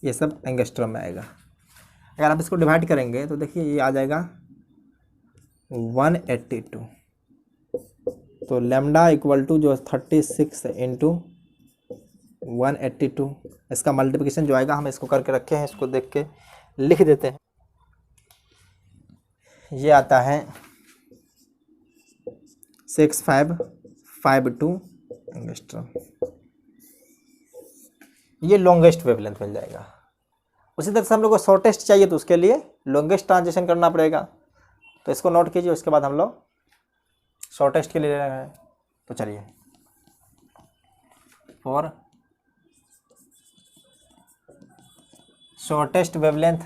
A: ये सब एंगस्ट्रॉम में आएगा। अगर आप इसको डिवाइड करेंगे तो देखिए ये आ जाएगा 182। तो लैम्डा इक्वल टू जो 36 इंटू 182, इसका मल्टीप्लिकेशन जो आएगा, हम इसको करके रखे हैं, इसको देख के लिख देते हैं। ये आता है 6552 एंगस्ट्रॉम। ये लॉन्गेस्ट वेवलेंथ मिल जाएगा। उसी तरह से हम लोग को शॉर्टेस्ट चाहिए तो उसके लिए लॉन्गेस्ट ट्रांजिशन करना पड़ेगा। तो इसको नोट कीजिए, उसके बाद हम लोग शॉर्टेस्ट के लिए ले रहे हैं। तो चलिए, फॉर शॉर्टेस्ट वेवलेंथ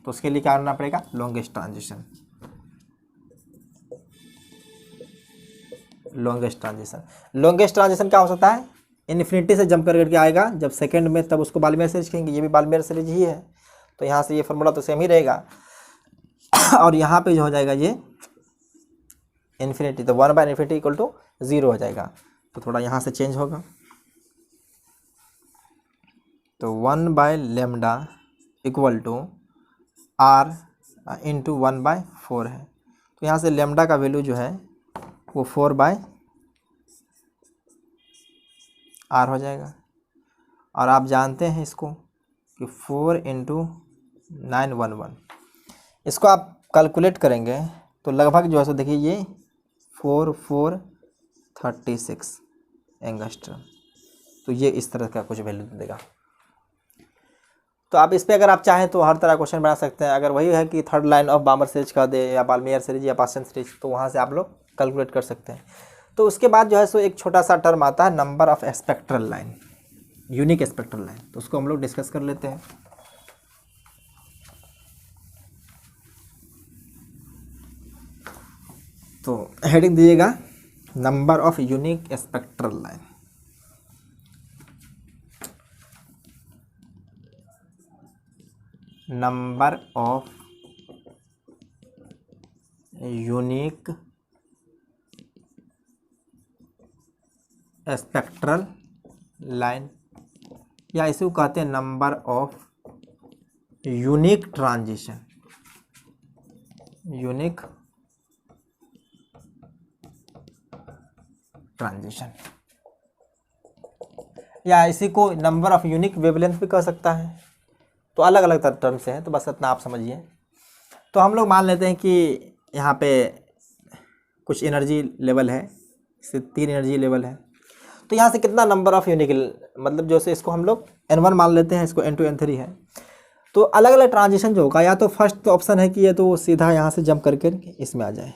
A: तो उसके लिए क्या करना पड़ेगा, लॉन्गेस्ट ट्रांजिशन। लॉन्गेस्ट ट्रांजिशन क्या हो सकता है, इन्फिनिटी से जंप करके आएगा जब सेकंड में, तब उसको बाल्मियर सीरीज कहेंगे। ये भी बाल्मियर सीरीज ही है, तो यहाँ से ये फॉर्मूला तो सेम ही रहेगा। और यहाँ पे जो हो जाएगा ये इन्फिनिटी, तो 1/∞ इक्वल टू 0 हो जाएगा। तो थोड़ा यहाँ से चेंज होगा, तो 1/λ इक्वल टू r इंटू 1/4 है। तो यहाँ से लैम्डा का वैल्यू जो है वो 4/r हो जाएगा। और आप जानते हैं इसको कि 4 इंटू 911, इसको आप कैलकुलेट करेंगे तो लगभग जो है सो देखिए ये 4436 एंगस्ट्रॉम। तो ये इस तरह का कुछ वैल्यू देगा। तो आप इस पे अगर आप चाहें तो हर तरह क्वेश्चन बना सकते हैं। अगर वही है कि थर्ड लाइन ऑफ बामर सीरीज का दे या बाल्मियर सीरीज या पास्टन सीरीज, तो वहाँ से आप लोग कैलकुलेट कर सकते हैं। तो उसके बाद जो है सो एक छोटा सा टर्म आता है number of spectral line, unique spectral line. तो उसको हम लोग डिस्कस कर लेते हैं। तो हेडिंग दीजिएगा number of unique spectral line. Number of unique spectral line, या इसे को कहते हैं number of unique transition. Unique transition, या इसी को नंबर ऑफ यूनिक वेवलेंथ भी कह सकता है। तो अलग अलग टर्म से हैं, तो बस इतना आप समझिए। तो हम लोग मान लेते हैं कि यहाँ पे कुछ एनर्जी लेवल है, इससे 3 एनर्जी लेवल है। तो यहाँ से कितना नंबर ऑफ यूनिक, मतलब जैसे इसको हम लोग N1 मान लेते हैं, इसको N2 N3 है। तो अलग अलग ट्रांजिशन जो होगा, या तो फर्स्ट ऑप्शन है कि ये तो सीधा यहाँ से जंप करके इसमें आ जाए,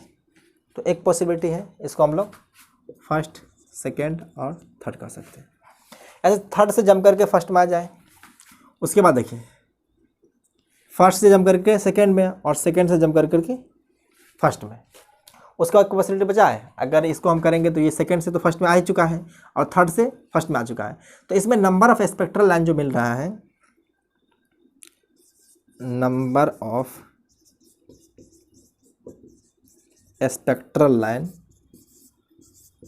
A: तो एक पॉसिबिलिटी है। इसको हम लोग फर्स्ट, सेकेंड और थर्ड कर सकते हैं। ऐसे थर्ड से जंप करके फर्स्ट में आ जाए। उसके बाद देखिए, फर्स्ट से जंप करके सेकेंड में और सेकेंड से जंप करके फर्स्ट में, उसका एक पॉसिबिलिटी बचा है। अगर इसको हम करेंगे तो ये सेकेंड से तो फर्स्ट में आ ही चुका है और थर्ड से फर्स्ट में आ चुका है। तो इसमें नंबर ऑफ स्पेक्ट्रल लाइन जो मिल रहा है, number of spectral line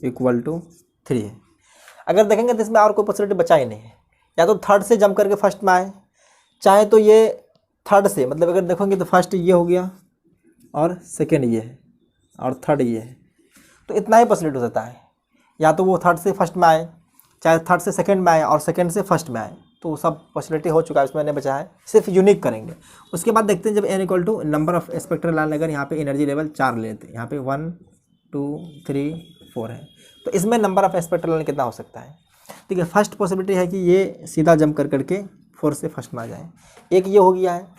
A: equal to 3 है। अगर देखेंगे तो इसमें और कोई पॉसिबिलिटी बचा ही नहीं है। या तो थर्ड से जंप करके फर्स्ट में आए, चाहे तो ये थर्ड से, मतलब अगर देखोगे तो फर्स्ट ये हो गया और सेकेंड ये है और थर्ड ये है, तो इतना ही पॉसिबिलिटी हो सकता है। या तो वो थर्ड से फर्स्ट में आए, चाहे थर्ड से सेकंड में आए और सेकंड से फर्स्ट में आए, तो वो सब पॉसिबिलिटी हो चुका है, इसमें नहीं बचा है। सिर्फ यूनिक करेंगे। उसके बाद देखते हैं जब n equal to number of spectral line, अगर यहाँ पे एनर्जी लेवल 4 लेते हैं, यहाँ पे 1 2 3 4 है, तो इसमें नंबर ऑफ स्पेक्ट्रल लाइन कितना हो सकता है। ठीक है, फर्स्ट पॉसिबिलिटी है कि ये सीधा जंप करके 4 से फर्स्ट में आ जाए, एक ये हो गया है।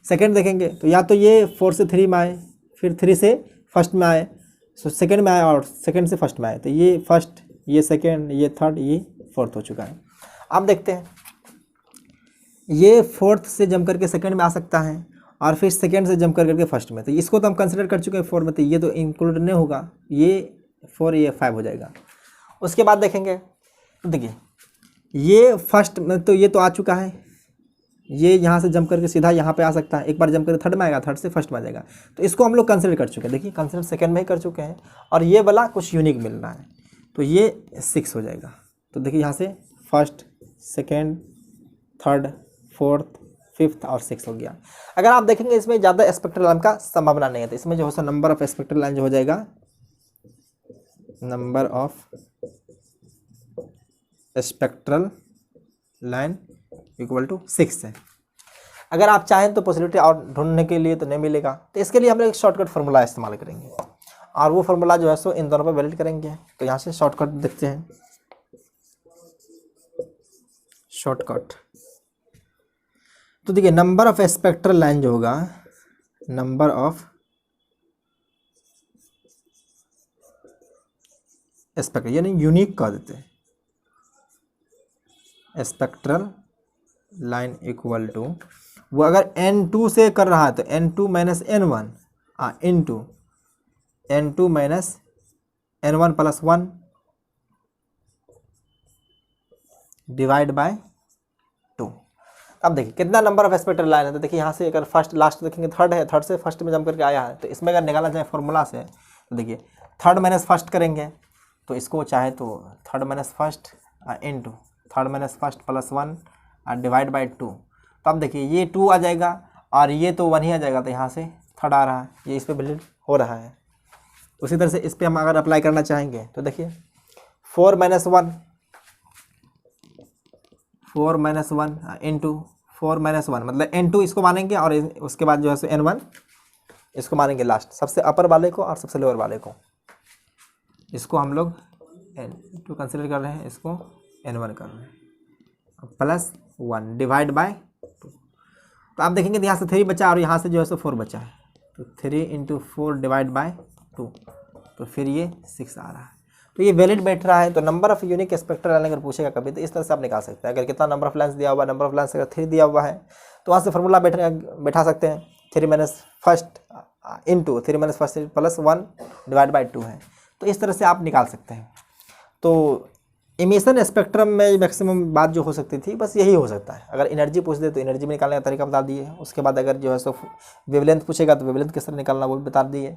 A: सेकेंड देखेंगे तो या तो ये 4 से 3 में आए, फिर 3 से फर्स्ट में आए, सो सेकेंड में आए और सेकेंड से फर्स्ट में आए, तो ये फर्स्ट, ये सेकेंड, ये थर्ड, ये फोर्थ हो चुका है। अब देखते हैं, ये फोर्थ से जंप करके सेकेंड में आ सकता है और फिर सेकेंड से जंप करके फर्स्ट में, तो इसको तो हम कंसिडर कर चुके हैं 4 में, तो ये तो इंक्लूड नहीं होगा, ये 4 ये 5 हो जाएगा। उसके बाद देखेंगे तो देखिए ये फर्स्ट में, तो ये तो आ चुका है, ये यहाँ से जंप करके सीधा यहाँ पे आ सकता है, एक बार जंप करके थर्ड में आएगा, थर्ड से फर्स्ट में आ जाएगा, तो इसको हम लोग कंसिडर कर चुके हैं। देखिए कंसिडर सेकंड में ही कर चुके हैं, और ये वाला कुछ यूनिक मिल रहा है, तो ये 6 हो जाएगा। तो देखिए यहाँ से first, second, third, fourth, 5th और 6th हो गया। अगर आप देखेंगे इसमें ज़्यादा स्पेक्ट्रल लाइन का संभावना नहीं है, तो इसमें जो है नंबर ऑफ स्पेक्ट्रल लाइन जो हो जाएगा, number of spectral line equal to 6 है। अगर आप चाहें तो पॉसिबिलिटी और ढूंढने के लिए तो नहीं मिलेगा, तो इसके लिए हम लोग एक शॉर्टकट फार्मूला इस्तेमाल करेंगे, और वो फार्मूला जो है सो इन दोनों पर वैलिड करेंगे। तो यहाँ से शॉर्टकट देखते हैं, शॉर्टकट। तो देखिए नंबर ऑफ स्पेक्ट्रल लाइन जो होगा, नंबर ऑफ स्पेक्ट्रल यानी यूनिक कह देते हैं, स्पेक्ट्रल लाइन इक्वल टू, वो अगर n2 से कर रहा है तो n2 minus n1 into n2 minus n1 plus 1 divide by 2। अब देखिए कितना नंबर ऑफ स्पेक्ट्रल लाइन है, तो देखिए यहाँ से अगर फर्स्ट लास्ट देखेंगे थर्ड है, थर्ड से फर्स्ट में जम करके आया है, तो इसमें अगर निकाला जाए फॉर्मूला से, तो देखिए थर्ड माइनस फर्स्ट करेंगे, तो इसको चाहे तो third minus first into third minus first plus 1 divide by 2। तो अब देखिए ये 2 आ जाएगा और ये तो 1 ही आ जाएगा, तो यहाँ से थर्ड आ रहा है, ये इस पर वैलिड हो रहा है। उसी तरह से इस पर हम अगर अप्लाई करना चाहेंगे तो देखिए 4 माइनस 1 इंटू 4 माइनस 1 मतलब n2 इसको मानेंगे, और उसके बाद जो है सो n1 इसको मानेंगे लास्ट, सबसे अपर वाले को और सबसे लोअर वाले को, इसको हम लोग n2 कंसिडर कर रहे हैं, इसको n1 कर रहे हैं, प्लस 1 डिवाइड बाय 2। तो आप देखेंगे तो यहाँ से 3 बचा और यहाँ से जो है सो 4 बचा है, तो 3 इंटू 4 डिवाइड बाय 2, तो फिर ये 6 आ रहा है। तो ये वैलिड बैठ रहा है। तो number of unique spectral line अगर पूछेगा कभी, तो इस तरह से आप निकाल सकते हैं। अगर कितना नंबर ऑफ लाइन्स दिया हुआ है, नंबर ऑफ लाइन्स अगर 3 दिया हुआ है, तो वहाँ से फॉर्मूला बैठा सकते हैं, 3 minus first into 3 minus first plus 1 divide by 2 है। तो इस तरह से आप निकाल सकते हैं। तो इमिशन स्पेक्ट्रम में मैक्सिमम बात जो हो सकती थी बस यही हो सकता है। अगर एनर्जी पूछ दे तो एनर्जी में निकालने का तरीका बता दिए, उसके बाद अगर जो है सो वेवलेंथ पूछेगा तो वेवलेंथ किस तरह निकालना वो भी बता दिए।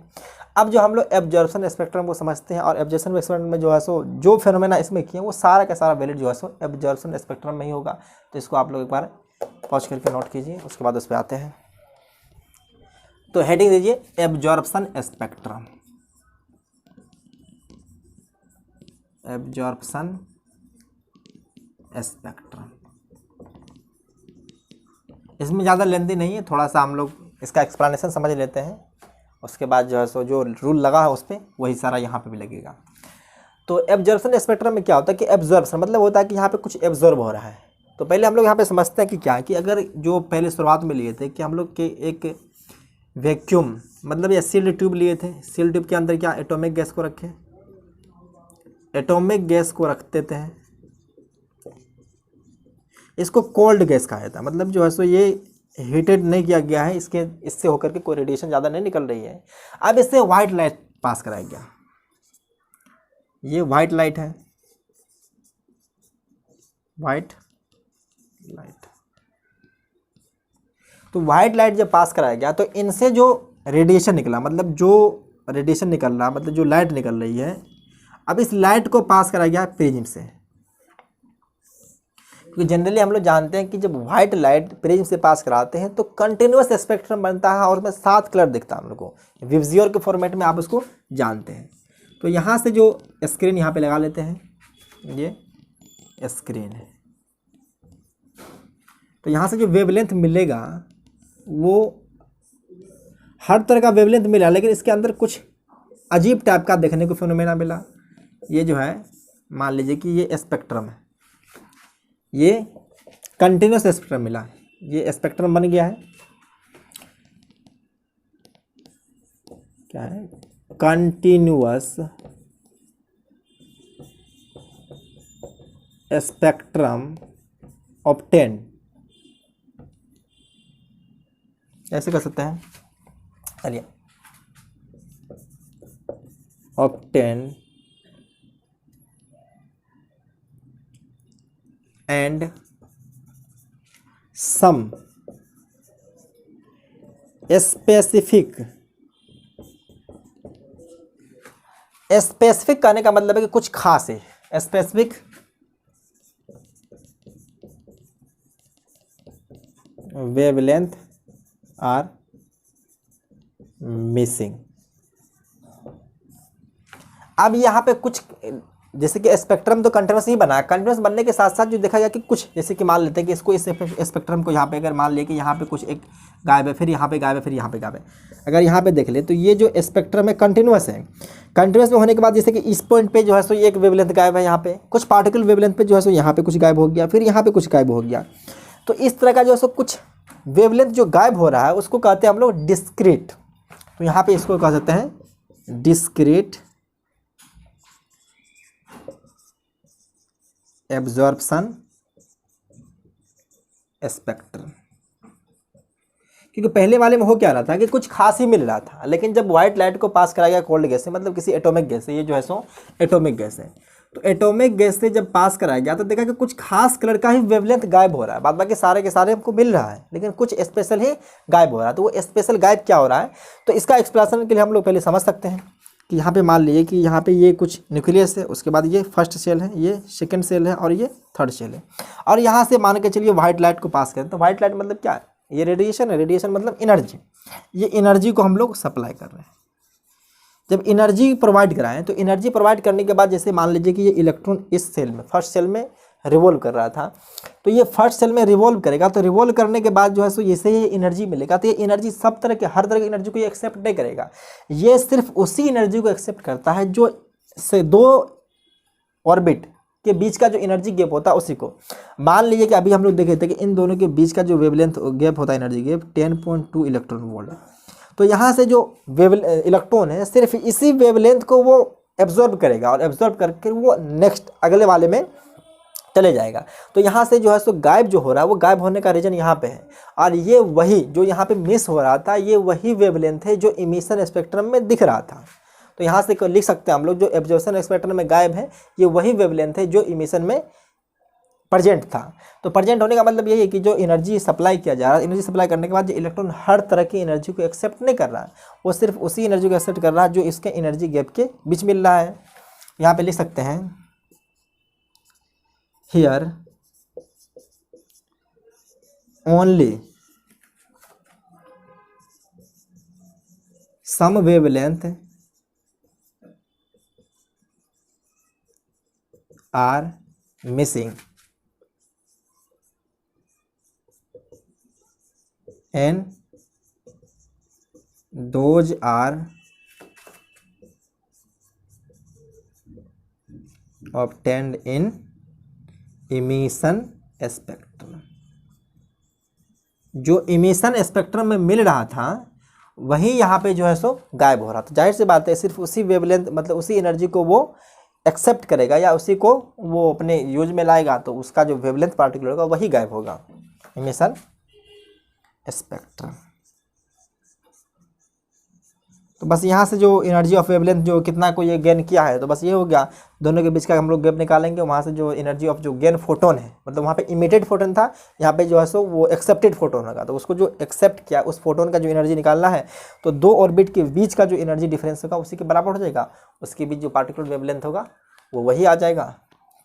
A: अब जो हम लोग एब्जॉर्प्शन स्पेक्ट्रम को समझते हैं, और एब्जॉर्प्शन स्पेक्ट्रम में जो है सो जो फेनोमेना इसमें किए वो सारा का सारा वैलिड जो है सो एब्जॉर्प्शन स्पेक्ट्रम में ही होगा। तो इसको आप लोग एक बार पॉज करके नोट कीजिए, उसके बाद उस पर आते हैं। तो हेडिंग दीजिए एब्जॉर्प्शन स्पेक्ट्रम, एब्जॉर्प्शन स्पेक्ट्रम। इसमें ज़्यादा लेंथी नहीं है, थोड़ा सा हम लोग इसका एक्सप्लेनेशन समझ लेते हैं, उसके बाद जो है सो जो रूल लगा है उस पर वही सारा यहाँ पे भी लगेगा। तो एब्जॉर्प्शन स्पेक्ट्रम में क्या होता है कि एब्जॉर्प्शन मतलब होता है कि यहाँ पे कुछ एब्जॉर्ब हो रहा है। तो पहले हम लोग यहाँ पे समझते हैं कि क्या, कि अगर जो पहले शुरुआत में लिए थे कि हम लोग के एक वैक्यूम मतलब या सील्ड ट्यूब लिए थे, सील्ड ट्यूब के अंदर क्या एटॉमिक गैस को रखे, एटॉमिक गैस को रखते थे, इसको कोल्ड गैस कहा जाता है। मतलब जो है सो ये हीटेड नहीं किया गया है, इससे होकर के कोई रेडिएशन ज़्यादा नहीं निकल रही है। अब इससे वाइट लाइट पास कराया गया, ये वाइट लाइट है, वाइट लाइट। तो वाइट लाइट जब पास कराया गया तो इनसे जो रेडिएशन निकला, मतलब जो रेडिएशन निकल रहा, मतलब जो लाइट निकल रही है, अब इस लाइट को पास कराया गया प्रिज्म से। क्योंकि जनरली हम लोग जानते हैं कि जब व्हाइट लाइट प्रिज्म से पास कराते हैं तो कंटिन्यूअस स्पेक्ट्रम बनता है और उसमें 7 कलर दिखता है हम लोग को, विबजियर के फॉर्मेट में आप उसको जानते हैं। तो यहाँ से जो स्क्रीन यहाँ पे लगा लेते हैं, ये स्क्रीन है। तो यहाँ से जो वेवलेंथ मिलेगा वो हर तरह का वेवलेंथ मिला, लेकिन इसके अंदर कुछ अजीब टाइप का देखने को फिनोमेना मिला। ये जो है मान लीजिए कि ये स्पेक्ट्रम है, ये कंटिन्यूस स्पेक्ट्रम मिला, ये स्पेक्ट्रम बन गया है, क्या है, कंटिन्यूअस स्पेक्ट्रम ऑब्टेन, ऐसे कर सकते हैं, चलिए ऑब्टेन and some specific कहने का मतलब है कि कुछ खास है, स्पेसिफिक वेवलेंथ आर मिसिंग। अब यहाँ पे कुछ जैसे कि स्पेक्ट्रम तो कंटिन्यूस ही बना, कंटिन्यूस बनने के साथ साथ जो देखा गया कि कुछ जैसे कि मान लेते हैं कि इसको इस स्पेक्ट्रम को यहाँ पे अगर मान लिया कि यहाँ पे कुछ एक गायब है, फिर यहाँ पे गायब है, फिर यहाँ पे गायब है, अगर यहाँ पे देख ले तो ये जो स्पेक्ट्रम है कंटिन्यूस है। कंटिन्यूस में होने के बाद जैसे कि इस पॉइंट पे जो है सो एक वेवलेंथ गायब है, यहाँ पे कुछ पार्टिकल वेवलेंथ पे जो है सो यहाँ पे कुछ गायब हो गया, फिर यहाँ पे कुछ गायब हो गया। तो इस तरह का जो है सो कुछ वेवलेंथ जो गायब हो रहा है उसको कहते हैं हम लोग डिस्क्रीट। तो यहाँ पे इसको कह सकते हैं डिस्क्रीट एब्जॉर्प्शन स्पेक्ट्रम। क्योंकि पहले वाले में हो क्या रहा था कि कुछ खास ही मिल रहा था, लेकिन जब व्हाइट लाइट को पास कराया गया कोल्ड गैस से, मतलब किसी एटॉमिक गैस से, ये जो है सो एटॉमिक गैस है, तो एटॉमिक गैस से जब पास कराया गया तो देखा कि कुछ खास कलर का ही वेवलेंथ गायब हो रहा है, बाद बाकी सारे के सारे हमको मिल रहा है, लेकिन कुछ स्पेशल ही गायब हो रहा है। तो वो स्पेशल गायब क्या हो रहा है, तो इसका एक्सप्लेनेशन के लिए हम लोग पहले समझ सकते हैं कि यहाँ पे मान लीजिए कि यहाँ पे ये कुछ न्यूक्लियस है, उसके बाद ये फर्स्ट सेल है, ये सेकंड सेल है और ये थर्ड सेल है, और यहाँ से मान के चलिए व्हाइट लाइट को पास करें। तो व्हाइट लाइट मतलब क्या है, ये रेडिएशन है, रेडिएशन मतलब एनर्जी, ये एनर्जी को हम लोग सप्लाई कर रहे हैं। जब एनर्जी प्रोवाइड कराएं तो एनर्जी प्रोवाइड करने के बाद जैसे मान लीजिए कि ये इलेक्ट्रॉन इस सेल में फर्स्ट सेल में रिवॉल्व कर रहा था, तो ये फर्स्ट सेल में रिवॉल्व करेगा, तो रिवॉल्व करने के बाद जो है सो जैसे ये एनर्जी मिलेगा, तो ये एनर्जी सब तरह के हर तरह की एनर्जी को ये एक्सेप्ट नहीं करेगा, ये सिर्फ उसी एनर्जी को एक्सेप्ट करता है जो से दो ऑर्बिट के बीच का जो एनर्जी गैप होता है उसी को। मान लीजिए कि अभी हम लोग देखे थे कि इन दोनों के बीच का जो वेवलेंथ गैप होता है, एनर्जी गैप 10.2 इलेक्ट्रॉन वोल्ट। तो यहाँ से जो इलेक्ट्रॉन है सिर्फ इसी वेवलेंथ को वो एब्जॉर्ब करेगा, और एब्जॉर्ब करके वो नेक्स्ट अगले वाले में चले जाएगा। तो यहाँ से जो है सो गायब जो हो रहा है वो गायब होने का रीजन यहाँ पे है, और ये वही जो यहाँ पे मिस हो रहा था, ये वही वेवलेंथ है जो इमिशन स्पेक्ट्रम में दिख रहा था। तो यहाँ से लिख सकते हैं हम लोग जो एब्जॉर्प्शन स्पेक्ट्रम में गायब है ये वही वेवलेंथ है जो इमिशन में प्रेजेंट था। तो प्रेजेंट होने का मतलब यही है कि जो एनर्जी सप्लाई किया जा रहा है, एनर्जी सप्लाई करने के बाद जो इलेक्ट्रॉन हर तरह की एनर्जी को एक्सेप्ट नहीं कर रहा है, वो सिर्फ उसी एनर्जी को एक्सेप्ट कर रहा है जो इसके एनर्जी गैप के बीच मिल रहा है। यहाँ पे लिख सकते हैं here only some wavelength are missing and those are obtained in emission spectrum। जो इमिशन स्पेक्ट्रम में मिल रहा था वही यहाँ पे जो है सो गायब हो रहा था। जाहिर सी बात है सिर्फ उसी वेवलेंथ मतलब उसी एनर्जी को वो एक्सेप्ट करेगा या उसी को वो अपने यूज में लाएगा, तो उसका जो वेवलेंथ पार्टिकल होगा वही गायब होगा, इमिशन स्पेक्ट्रम। तो बस यहाँ से जो एनर्जी ऑफ वेवलेंथ जो कितना को ये गेन किया है, तो बस ये हो गया, दोनों के बीच का हम लोग गैप निकालेंगे, वहाँ से जो एनर्जी ऑफ जो गेन फोटोन है, मतलब वहाँ पे इमिटेड फोटोन था, यहाँ पे जो है सो वो एक्सेप्टेड फोटोन होगा, तो उसको जो एक्सेप्ट किया उस फोटोन का जो एनर्जी निकालना है, तो दो ऑर्बिट के बीच का जो एनर्जी डिफरेंस होगा उसी के बराबर हो जाएगा, उसके बीच जो पार्टिकुलर वेवलेंथ होगा वो वही आ जाएगा।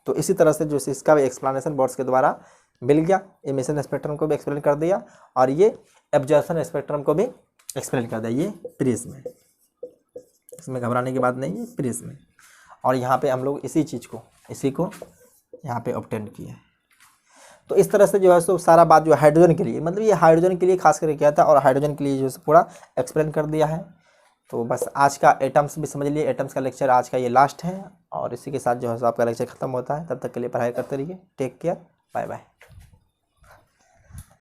A: तो इसी तरह से जो इसका भी एक्सप्लेनेशन बोर्ड्स के द्वारा मिल गया, इमिशन स्पेक्ट्रम को भी एक्सप्लेन कर दिया और ये एब्जॉर्प्शन स्पेक्ट्रम को भी एक्सप्लेन कर दिया। ये प्रिज्म है, इसमें घबराने की बात नहीं है, प्रिज्म है। और यहाँ पे हम लोग इसी को यहाँ पे ऑब्टेन किया है। तो इस तरह से जो है सो सारा बात जो हाइड्रोजन के लिए, मतलब ये हाइड्रोजन के लिए खास करके किया था और हाइड्रोजन के लिए जो है पूरा एक्सप्लेन कर दिया है। तो बस आज का एटम्स भी समझ लिए, एटम्स का लेक्चर आज का ये लास्ट है और इसी के साथ जो है सो आपका लेक्चर खत्म होता है। तब तक के लिए पढ़ाई करते रहिए। Take care, bye bye.